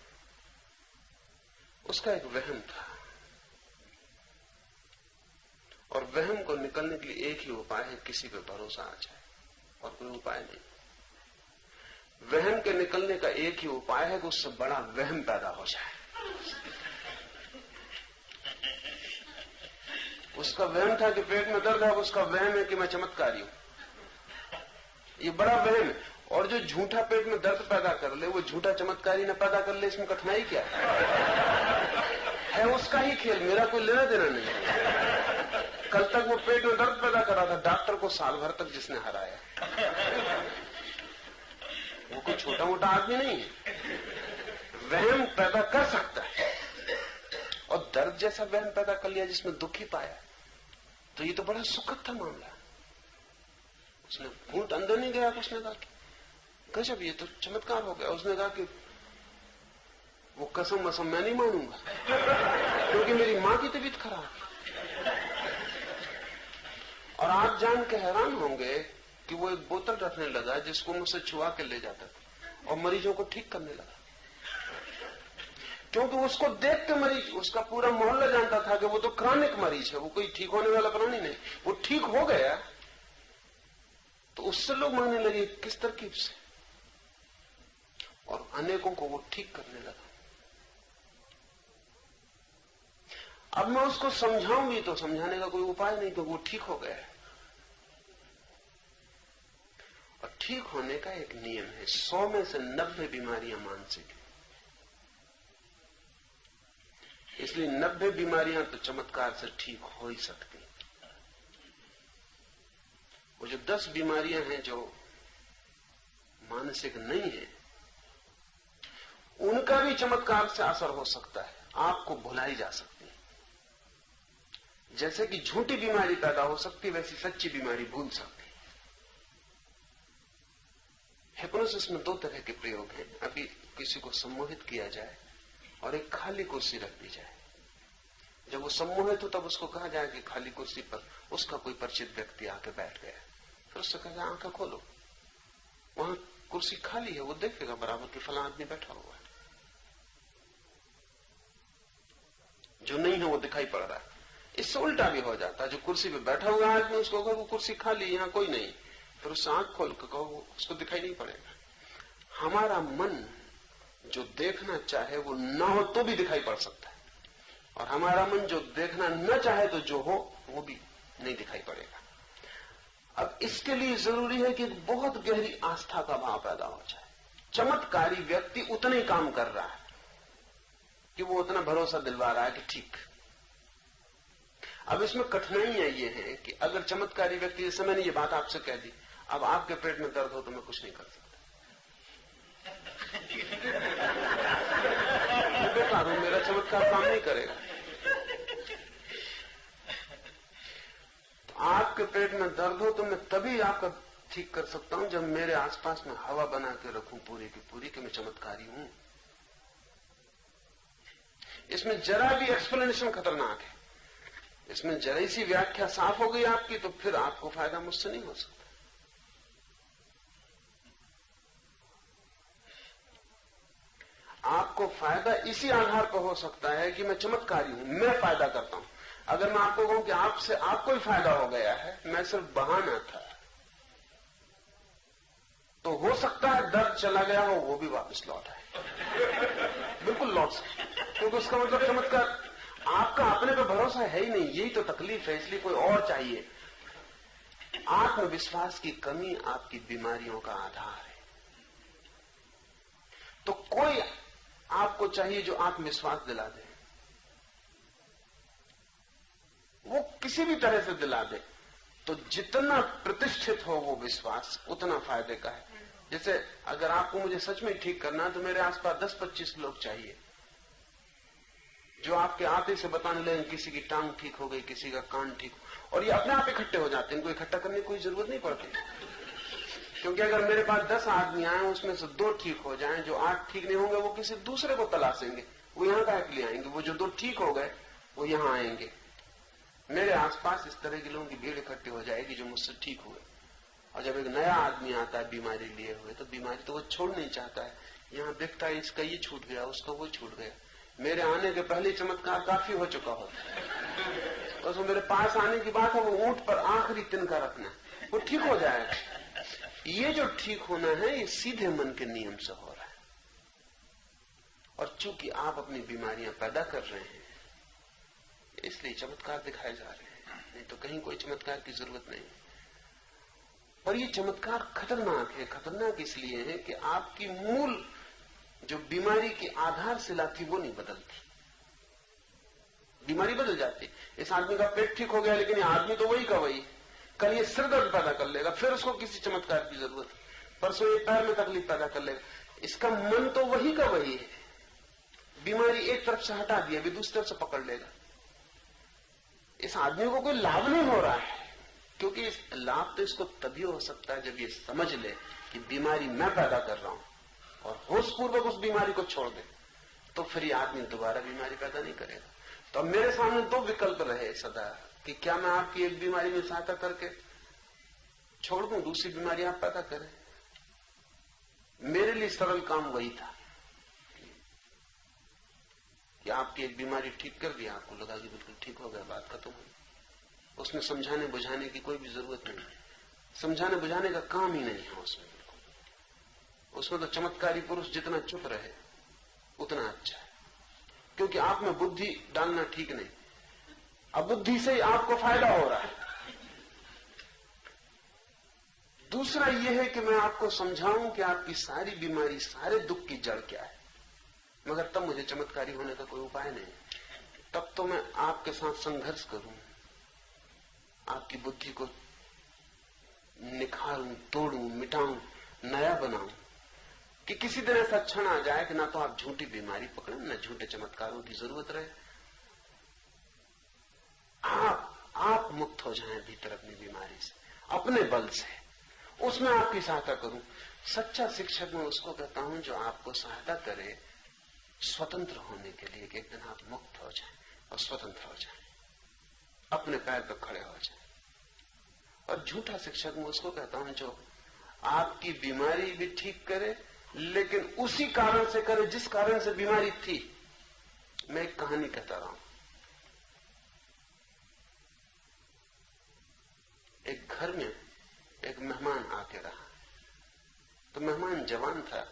उसका एक वहम था, और वहम को निकलने के लिए एक ही उपाय है, किसी पे भरोसा आ जाए, और कोई उपाय नहीं। वहम के निकलने का एक ही उपाय है कि उससे बड़ा वहम पैदा हो जाए। उसका वहम था कि पेट में दर्द है, उसका वहम है कि मैं चमत्कारी हूं। ये बड़ा वहम है, और जो झूठा पेट में दर्द पैदा कर ले वो झूठा चमत्कारी न पैदा कर ले, इसमें कठिनाई क्या है? उसका ही खेल, मेरा कोई लेना देना नहीं। कल तक वो पेट में दर्द पैदा कर रहा था, डॉक्टर को साल भर तक जिसने हराया, वो कोई छोटा मोटा आदमी नहीं है। वहम पैदा कर सकता है, और दर्द जैसा वहम पैदा कर लिया जिसमें दुख ही पाया, तो ये तो बड़ा सुखद था मामला। उसने घूंट अंदर नहीं गया, उसने कहा कि गजब, ये तो चमत्कार हो गया। उसने कहा कि वो कसम वसम मैं नहीं मानूंगा, क्योंकि मेरी मां की तबीयत खराब है। और आप जान के हैरान होंगे कि वो एक बोतल रखने लगा जिसको मुझसे छुआ के ले जाता था और मरीजों को ठीक करने लगा, क्योंकि उसको देख के मरीज, उसका पूरा मोहल्ला जानता था कि वो तो क्रॉनिक मरीज है, वो कोई ठीक होने वाला प्राणी नहीं। वो ठीक हो गया तो उससे लोग मांगने लगे किस तरकीब से, और अनेकों को वो ठीक करने लगा। अब मैं उसको समझाऊंगी तो समझाने का कोई उपाय नहीं, तो वो ठीक हो गया है। और ठीक होने का एक नियम है, 100 में से 90 बीमारियां मानसिक है, इसलिए 90 बीमारियां तो चमत्कार से ठीक हो ही सकती। वो जो 10 बीमारियां हैं जो मानसिक नहीं है, उनका भी चमत्कार से असर हो सकता है, आपको भुलाई जा सकती है। जैसे कि झूठी बीमारी पैदा हो सकती है, वैसी सच्ची बीमारी भूल सकती है। हिप्नोसिस में 2 तरह के प्रयोग हैं। अभी किसी को सम्मोहित किया जाए और एक खाली कुर्सी रख दी जाए। जब वो सम्मोहित हो तब उसको कहा जाए कि खाली कुर्सी पर उसका कोई परिचित व्यक्ति आके बैठ गया, फिर उससे कहा जाए आंखें खोलो, वहां कुर्सी खाली है, वो देखेगा बराबर कि फला आदमी बैठा हुआ है, जो नहीं है वो दिखाई पड़ रहा है। इससे उल्टा भी हो जाता है, जो कुर्सी पे बैठा हुआ आदमी उसको कहो वो कुर्सी खाली, यहां कोई नहीं, फिर उससे आंख खोल के कहो, उसको दिखाई नहीं पड़ेगा। हमारा मन जो देखना चाहे वो ना हो तो भी दिखाई पड़ सकता है, और हमारा मन जो देखना न चाहे तो जो हो वो भी नहीं दिखाई पड़ेगा। अब इसके लिए जरूरी है कि बहुत गहरी आस्था का भाव पैदा हो जाए। चमत्कारी व्यक्ति उतना ही काम कर रहा है कि वो उतना भरोसा दिलवा रहा है कि ठीक। अब इसमें कठिनाइयां ये हैं कि अगर चमत्कारी व्यक्ति, जैसे मैंने ये बात आपसे कह दी, अब आपके पेट में दर्द हो तो मैं कुछ नहीं कर सकता, बेकार हूं, मेरा चमत्कार काम नहीं करेगा। तो आपके पेट में दर्द हो तो मैं तभी आपका ठीक कर सकता हूं जब मेरे आसपास में हवा बना के रखूं पूरी की पूरी कि मैं चमत्कारी हूं। इसमें जरा भी एक्सप्लेनेशन खतरनाक है। इसमें जरा सी व्याख्या साफ हो गई आपकी तो फिर आपको फायदा मुझसे नहीं हो सकता। आपको फायदा इसी आधार पर हो सकता है कि मैं चमत्कारी हूं, मैं फायदा करता हूं। अगर मैं आपको कहूं कि आपसे आपको ही फायदा हो गया है, मैं सिर्फ बहाना था, तो हो सकता है दर्द चला गया हो वो भी वापस लौट आए, बिल्कुल लौट सकता, क्योंकि उसका मतलब चमत्कार आपका अपने पर भरोसा है ही नहीं। यही तो तकलीफ है, इसलिए कोई और चाहिए। आत्मविश्वास की कमी आपकी बीमारियों का आधार है। तो कोई आपको चाहिए जो आत्मविश्वास दिला दे, वो किसी भी तरह से दिला दे, तो जितना प्रतिष्ठित हो वो विश्वास उतना फायदे का है। जैसे अगर आपको मुझे सच में ठीक करना है तो मेरे आसपास 10-25 लोग चाहिए जो आपके आते से बताने लगे किसी की टांग ठीक हो गई, किसी का कान ठीक हो, और ये अपने आप इकट्ठे हो जाते हैं, इनको इकट्ठा करने की कोई जरूरत नहीं पड़ती। क्योंकि अगर मेरे पास 10 आदमी आए, उसमें से 2 ठीक हो जाएं, जो 8 ठीक नहीं होंगे वो किसी दूसरे को तलाशेंगे, वो यहां का लिए आएंगे, वो जो 2 ठीक हो गए वो यहां आएंगे। मेरे आसपास इस तरह के लोगों की भीड़ इकट्ठी हो जाएगी जो मुझसे ठीक हुए। और जब एक नया आदमी आता है बीमारी लिए हुए, तो बीमारी तो वो छोड़ नहीं चाहता है, यहां देखता है इसका ये छूट गया, उसका वो छूट गया। मेरे आने के पहले चमत्कार काफी हो चुका होता, तो मेरे पास आने की बात है वो ऊंट पर आखिरी तिनका रखना, वो ठीक हो जाएगा। ये जो ठीक होना है ये सीधे मन के नियम से हो रहा है, और चूंकि आप अपनी बीमारियां पैदा कर रहे हैं इसलिए चमत्कार दिखाए जा रहे हैं, नहीं तो कहीं कोई चमत्कार की जरूरत नहीं। और ये चमत्कार खतरनाक है। खतरनाक इसलिए है कि आपकी मूल जो बीमारी की आधारशिला थी वो नहीं बदलती, बीमारी बदल जाती। इस आदमी का पेट ठीक हो गया लेकिन ये आदमी तो वही का वही, कल ये सिर दर्द पैदा कर लेगा, फिर उसको किसी चमत्कार की जरूरत, परसों ये पैर में तकलीफ पैदा कर लेगा, इसका मन तो वही का वही है, बीमारी एक तरफ से हटा दिया, भी दूसरी तरफ से पकड़ लेगा। इस आदमी को कोई लाभ नहीं हो रहा है, क्योंकि इस लाभ तो इसको तभी हो सकता है जब ये समझ ले कि बीमारी मैं पैदा कर रहा हूं और होशपूर्वक उस बीमारी को छोड़ दे, तो फिर ये आदमी दोबारा बीमारी पैदा नहीं करेगा। तो अब मेरे सामने दो विकल्प रहे सदा कि क्या मैं आपकी एक बीमारी में सहायता करके छोड़ दूं, दूसरी बीमारी आप पैदा करें। मेरे लिए सरल काम वही था कि आपकी एक बीमारी ठीक कर दी, आपको लगा कि बिल्कुल ठीक हो गया, बात खत्म हुई। उसमें समझाने बुझाने की कोई भी जरूरत नहीं, समझाने बुझाने का काम ही नहीं है उसमें। बिल्कुल उसमें तो चमत्कारी पुरुष जितना चुप रहे उतना अच्छा है, क्योंकि आप में बुद्धि डालना ठीक नहीं। अब बुद्धि से आपको फायदा हो रहा है। दूसरा यह है कि मैं आपको समझाऊं कि आपकी सारी बीमारी, सारे दुख की जड़ क्या है, मगर तब मुझे चमत्कारी होने का कोई उपाय नहीं। तब तो मैं आपके साथ संघर्ष करूं, आपकी बुद्धि को निखारूं, तोड़ूं, मिटाऊं, नया बनाऊं, कि किसी दिन ऐसा क्षण आ जाए कि ना तो आप झूठी बीमारी पकड़े, न झूठे चमत्कारों की जरूरत रहे। आप मुक्त हो जाएं भीतर अपनी बीमारी से, अपने बल से। उसमें आपकी सहायता करूं। सच्चा शिक्षक मैं उसको कहता हूं जो आपको सहायता करे स्वतंत्र होने के लिए, कि एक दिन आप मुक्त हो जाएं और स्वतंत्र हो जाएं, अपने पैर पर खड़े हो जाएं। और झूठा शिक्षक मैं उसको कहता हूं जो आपकी बीमारी भी ठीक करे, लेकिन उसी कारण से करे जिस कारण से बीमारी थी। मैं एक कहानी कहता रहा हूं। एक घर में एक मेहमान आके रहा, तो मेहमान जवान था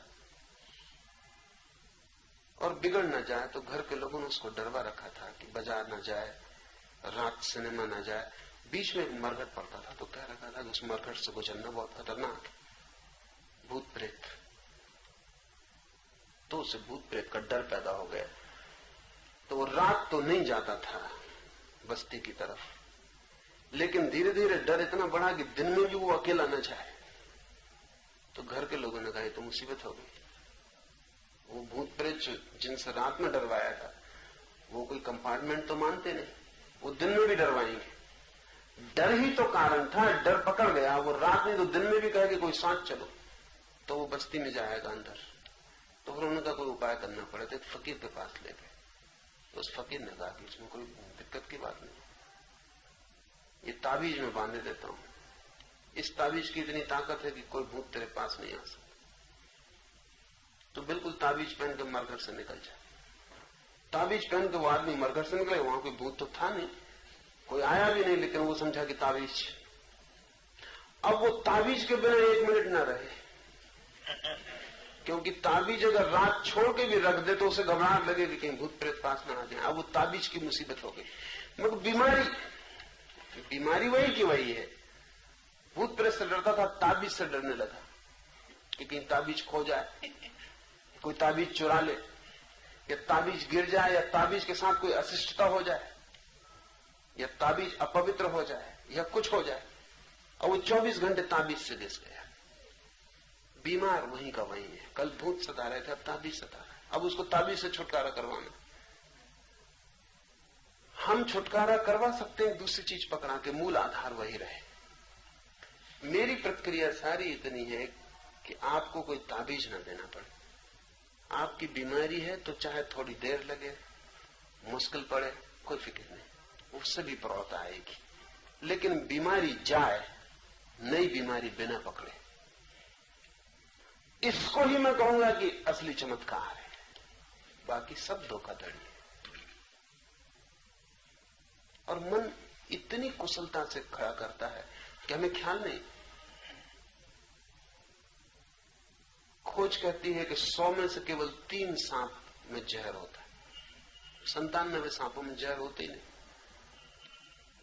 और बिगड़ न जाए तो घर के लोगों ने उसको डरवा रखा था कि बाजार न जाए, रात सिनेमा न जाए। बीच में एक मरघट पड़ता था तो कह रखा था कि उस मरघट से गुजरना बहुत खतरनाक है, भूत प्रेत। तो उसे भूत प्रेत का डर पैदा हो गया, तो वो रात तो नहीं जाता था बस्ती की तरफ, लेकिन धीरे धीरे डर इतना बढ़ा कि दिन में भी वो अकेला न जाए। तो घर के लोगों ने कहा तो मुसीबत हो गई। वो भूत प्रेत जिनसे रात में डरवाया था वो कोई कंपार्टमेंट तो मानते नहीं, वो दिन में भी डरवाएंगे। डर ही तो कारण था, डर पकड़ गया। वो रात नहीं तो दिन में भी कहे कि कोई साथ चलो, तो वो बस्ती में जाएगा अंदर। तो फिर उनका कोई उपाय करना पड़े, तो एक फकीर के पास ले गए। तो उस फकीर ने कहा कि इसमें कोई दिक्कत की बात नहीं, ये ताबीज में बांधे देता हूं, इस ताबीज की इतनी ताकत है कि कोई भूत तेरे पास नहीं आ सकता। तो बिल्कुल ताबीज पहन के मरघट से निकल जाए। ताबीज पहन के वो आदमी मरघट से निकले, वहां कोई भूत तो था नहीं, कोई आया भी नहीं, लेकिन वो समझा कि ताबीज। अब वो ताबीज के बिना एक मिनट ना रहे, क्योंकि ताबीज अगर रात छोड़ के भी रख दे तो उसे घबराहट लगे कि कहीं भूत प्रेत पास ना आ जाए। अब वो ताबीज की मुसीबत हो गई। मगर बीमारी वही की वही है। भूत प्रेत से डरता था, ताबीज से डरने लगा कि कहीं ताबीज खो जाए, कोई ताबीज चुरा ले, या ताबीज गिर जाए, या ताबीज के साथ कोई अशिष्टता हो जाए, या ताबीज अपवित्र हो जाए, या कुछ हो जाए। और वो 24 घंटे ताबीज से घिस गया। बीमार वहीं का वहीं है। कल भूत सता रहे थे, अब ताबीज सता रहा है। अब उसको ताबीज से छुटकारा करवाना। हम छुटकारा करवा सकते हैं दूसरी चीज पकड़ा के, मूल आधार वही रहे। मेरी प्रतिक्रिया सारी इतनी है कि आपको कोई ताबीज न देना पड़े। आपकी बीमारी है तो चाहे थोड़ी देर लगे, मुश्किल पड़े, कोई फिक्र नहीं, उससे भी प्रौता आएगी। लेकिन बीमारी जाए, नई बीमारी बिना पकड़े, इसको ही मैं कहूंगा कि असली चमत्कार है। बाकी सब धोखाधड़ी है। और मन इतनी कुशलता से खड़ा करता है कि हमें ख्याल नहीं। खोज कहती है कि 100 में से केवल 3 सांप में जहर होता है, 97 सांपों में जहर होते ही नहीं।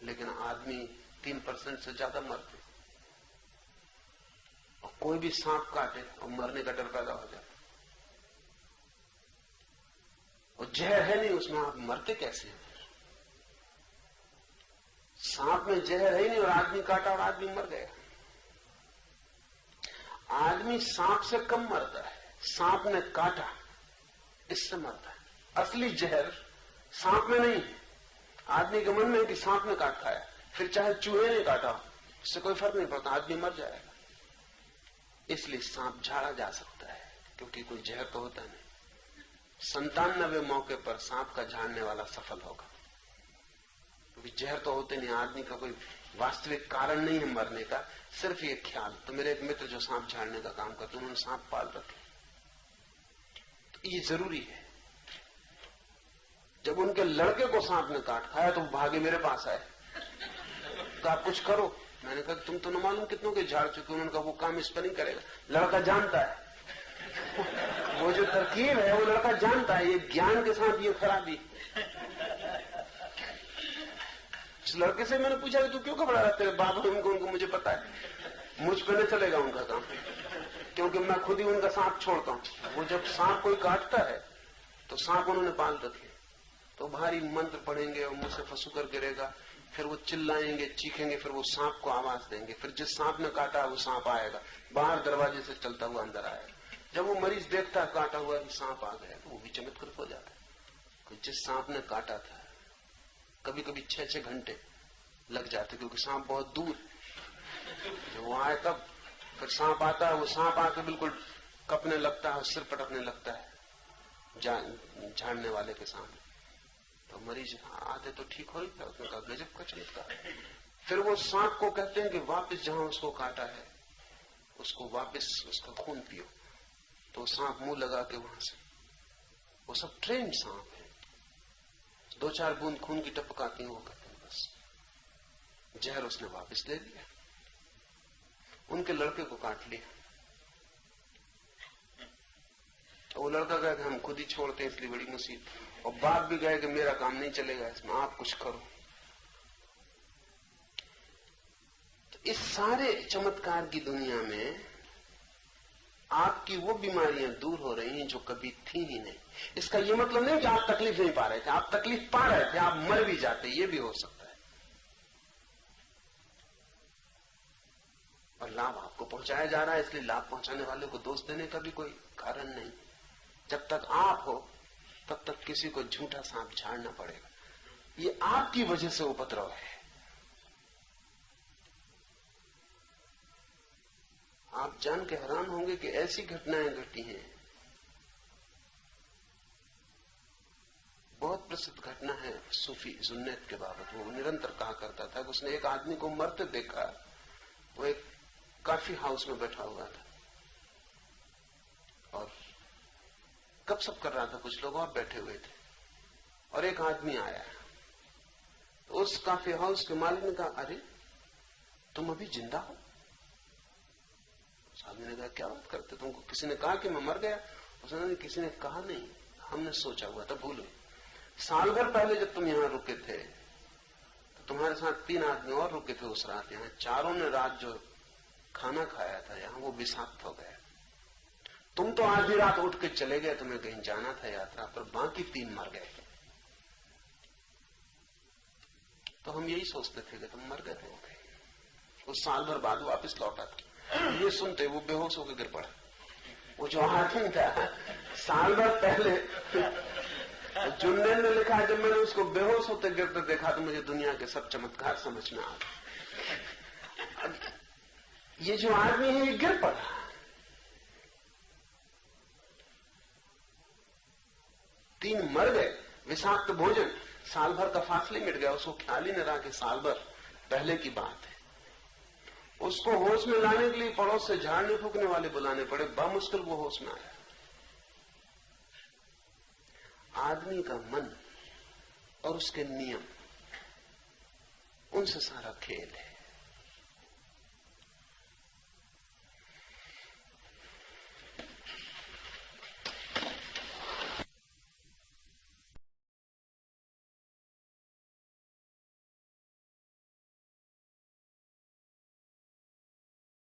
लेकिन आदमी 3% से ज्यादा मरते, और कोई भी सांप काटे और मरने का डर पैदा हो जाता। और जहर है नहीं उसमें, आप मरते कैसे हैं? सांप में जहर है ही नहीं और आदमी काटा और आदमी मर गया। आदमी सांप से कम मरता है, सांप ने काटा इससे मरता है। असली जहर सांप में नहीं है। आदमी के मन में है कि सांप ने काट खाया, फिर चाहे चूहे ने काटा, इससे कोई फर्क नहीं पड़ता, आदमी मर जाएगा। इसलिए सांप झाड़ा जा सकता है क्योंकि कोई जहर तो होता नहीं। 97 मौके पर सांप का झाड़ने वाला सफल होगा, क्योंकि जहर तो होते नहीं। आदमी का कोई वास्तविक कारण नहीं है मरने का, सिर्फ ये ख्याल। तो मेरे एक मित्र जो सांप झाड़ने का काम करते, उन्होंने सांप पाल रखे। तो ये जरूरी है। जब उनके लड़के को सांप ने काट खाया तो भागे मेरे पास आए, तो आप कुछ करो। मैंने कहा तुम तो न मालूम कितनों के झाड़ चुके। उन्होंने कहा वो काम इस पर नहीं करेगा, लड़का जानता है। वो जो तरकीब है वो लड़का जानता है, ये ज्ञान के साथ ये खराबी। इस लड़के से मैंने पूछा कि तू क्यों घबरा रहा, तेरे बाप उनको मुझे पता है, मुझ पर नहीं चलेगा उनका काम, क्योंकि मैं खुद ही उनका सांप छोड़ता हूं। वो जब सांप कोई काटता है तो सांप उन्होंने पाल रखे, तो भारी मंत्र पढ़ेंगे और मुंह से फंसू कर गिरेगा, फिर वो चिल्लाएंगे, चीखेंगे, फिर वो सांप को आवाज देंगे, फिर जिस सांप ने काटा वो सांप आएगा, बाहर दरवाजे से चलता हुआ अंदर आएगा। जब वो मरीज देखता है काटा हुआ कि सांप आ गया, तो वो भी चमत्कृत हो जाता है। जिस सांप ने काटा था, कभी कभी 6-6 घंटे लग जाते, क्योंकि सांप बहुत दूर। जब वो आए तब फिर सांप आता है, वो सांप आके बिल्कुल कपने लगता है, सिर पटकने लगता है झाड़ने वाले के सामने। तो मरीज आते तो ठीक हो ही था। उसने कहा गजब का चमत्कार। फिर वो सांप को कहते हैं कि वापस जहां उसको काटा है उसको वापस उसका खून पियो। तो सांप मुंह लगा के वहां से, वो सब ट्रेन सांप है, 2-4 बूंद खून की टपकाती हैं, वो कहते हैं बस जहर उसने वापस ले लिया। उनके लड़के को काट लिया, तो वो लड़का कहा कि हम खुद ही छोड़ते हैं, इसलिए बड़ी मुसीबत। और बाप भी कहे कि मेरा काम नहीं चलेगा इसमें, आप कुछ करो। तो इस सारे चमत्कार की दुनिया में आपकी वो बीमारियां दूर हो रही हैं जो कभी थी ही नहीं। इसका ये मतलब नहीं कि आप तकलीफ नहीं पा रहे थे, आप तकलीफ पा रहे थे, आप मर भी जाते, ये भी हो सकता है। और लाभ आपको पहुंचाया जा रहा है, इसलिए लाभ पहुंचाने वाले को दोष देने का भी कोई कारण नहीं। जब तक आप हो तब तक किसी को झूठा सांप झाड़ना पड़ेगा। ये आपकी वजह से उपद्रव है। आप जान के हैरान होंगे कि ऐसी घटनाएं घटी हैं। बहुत प्रसिद्ध घटना है सूफी जुन्नैद के बाबत। वो निरंतर कहा करता था कि उसने एक आदमी को मरते देखा। वो एक कॉफी हाउस में बैठा हुआ था और गपशप कर रहा था, कुछ लोग और बैठे हुए थे, और एक आदमी आया। तो उस कॉफी हाउस के मालिक ने कहा, अरे तुम अभी जिंदा हो? उस आदमी ने कहा, क्या बात करते, तुमको किसी ने कहा कि मैं मर गया? उसने कहा, किसी ने कहा नहीं, हमने सोचा हुआ था, भूलो। साल भर पहले जब तुम यहां रुके थे तो तुम्हारे साथ 3 आदमी और रुके थे उस रात यहां। चारों ने रात जो खाना खाया था यहां वो विषाक्त हो गया। तुम तो आधी रात उठ के चले गए, तुम्हें कहीं जाना था यात्रा पर, बाकी 3 मर गए। तो हम यही सोचते थे कि तुम मर गए थे। उस साल भर बाद वापस लौटा था। ये सुनते वो बेहोश होकर गिर पड़ा। वो जो आदमी था साल भर पहले, जुन्नैद ने लिखा, जब मैंने उसको बेहोश होते गिरते देखा तो मुझे दुनिया के सब चमत्कार समझ में आ गए। ये जो आदमी है ये गिर पड़ा। तीन मर गए, विषाक्त भोजन, साल भर का फासले मिट गया। उसको ख्याल ही न रहा कि साल भर पहले की बात है। उसको होश में लाने के लिए पड़ोस से झाड़ने फूकने वाले बुलाने पड़े, बामुश्किल वो होश में आया। आदमी का मन और उसके नियम, उनसे सारा खेल है।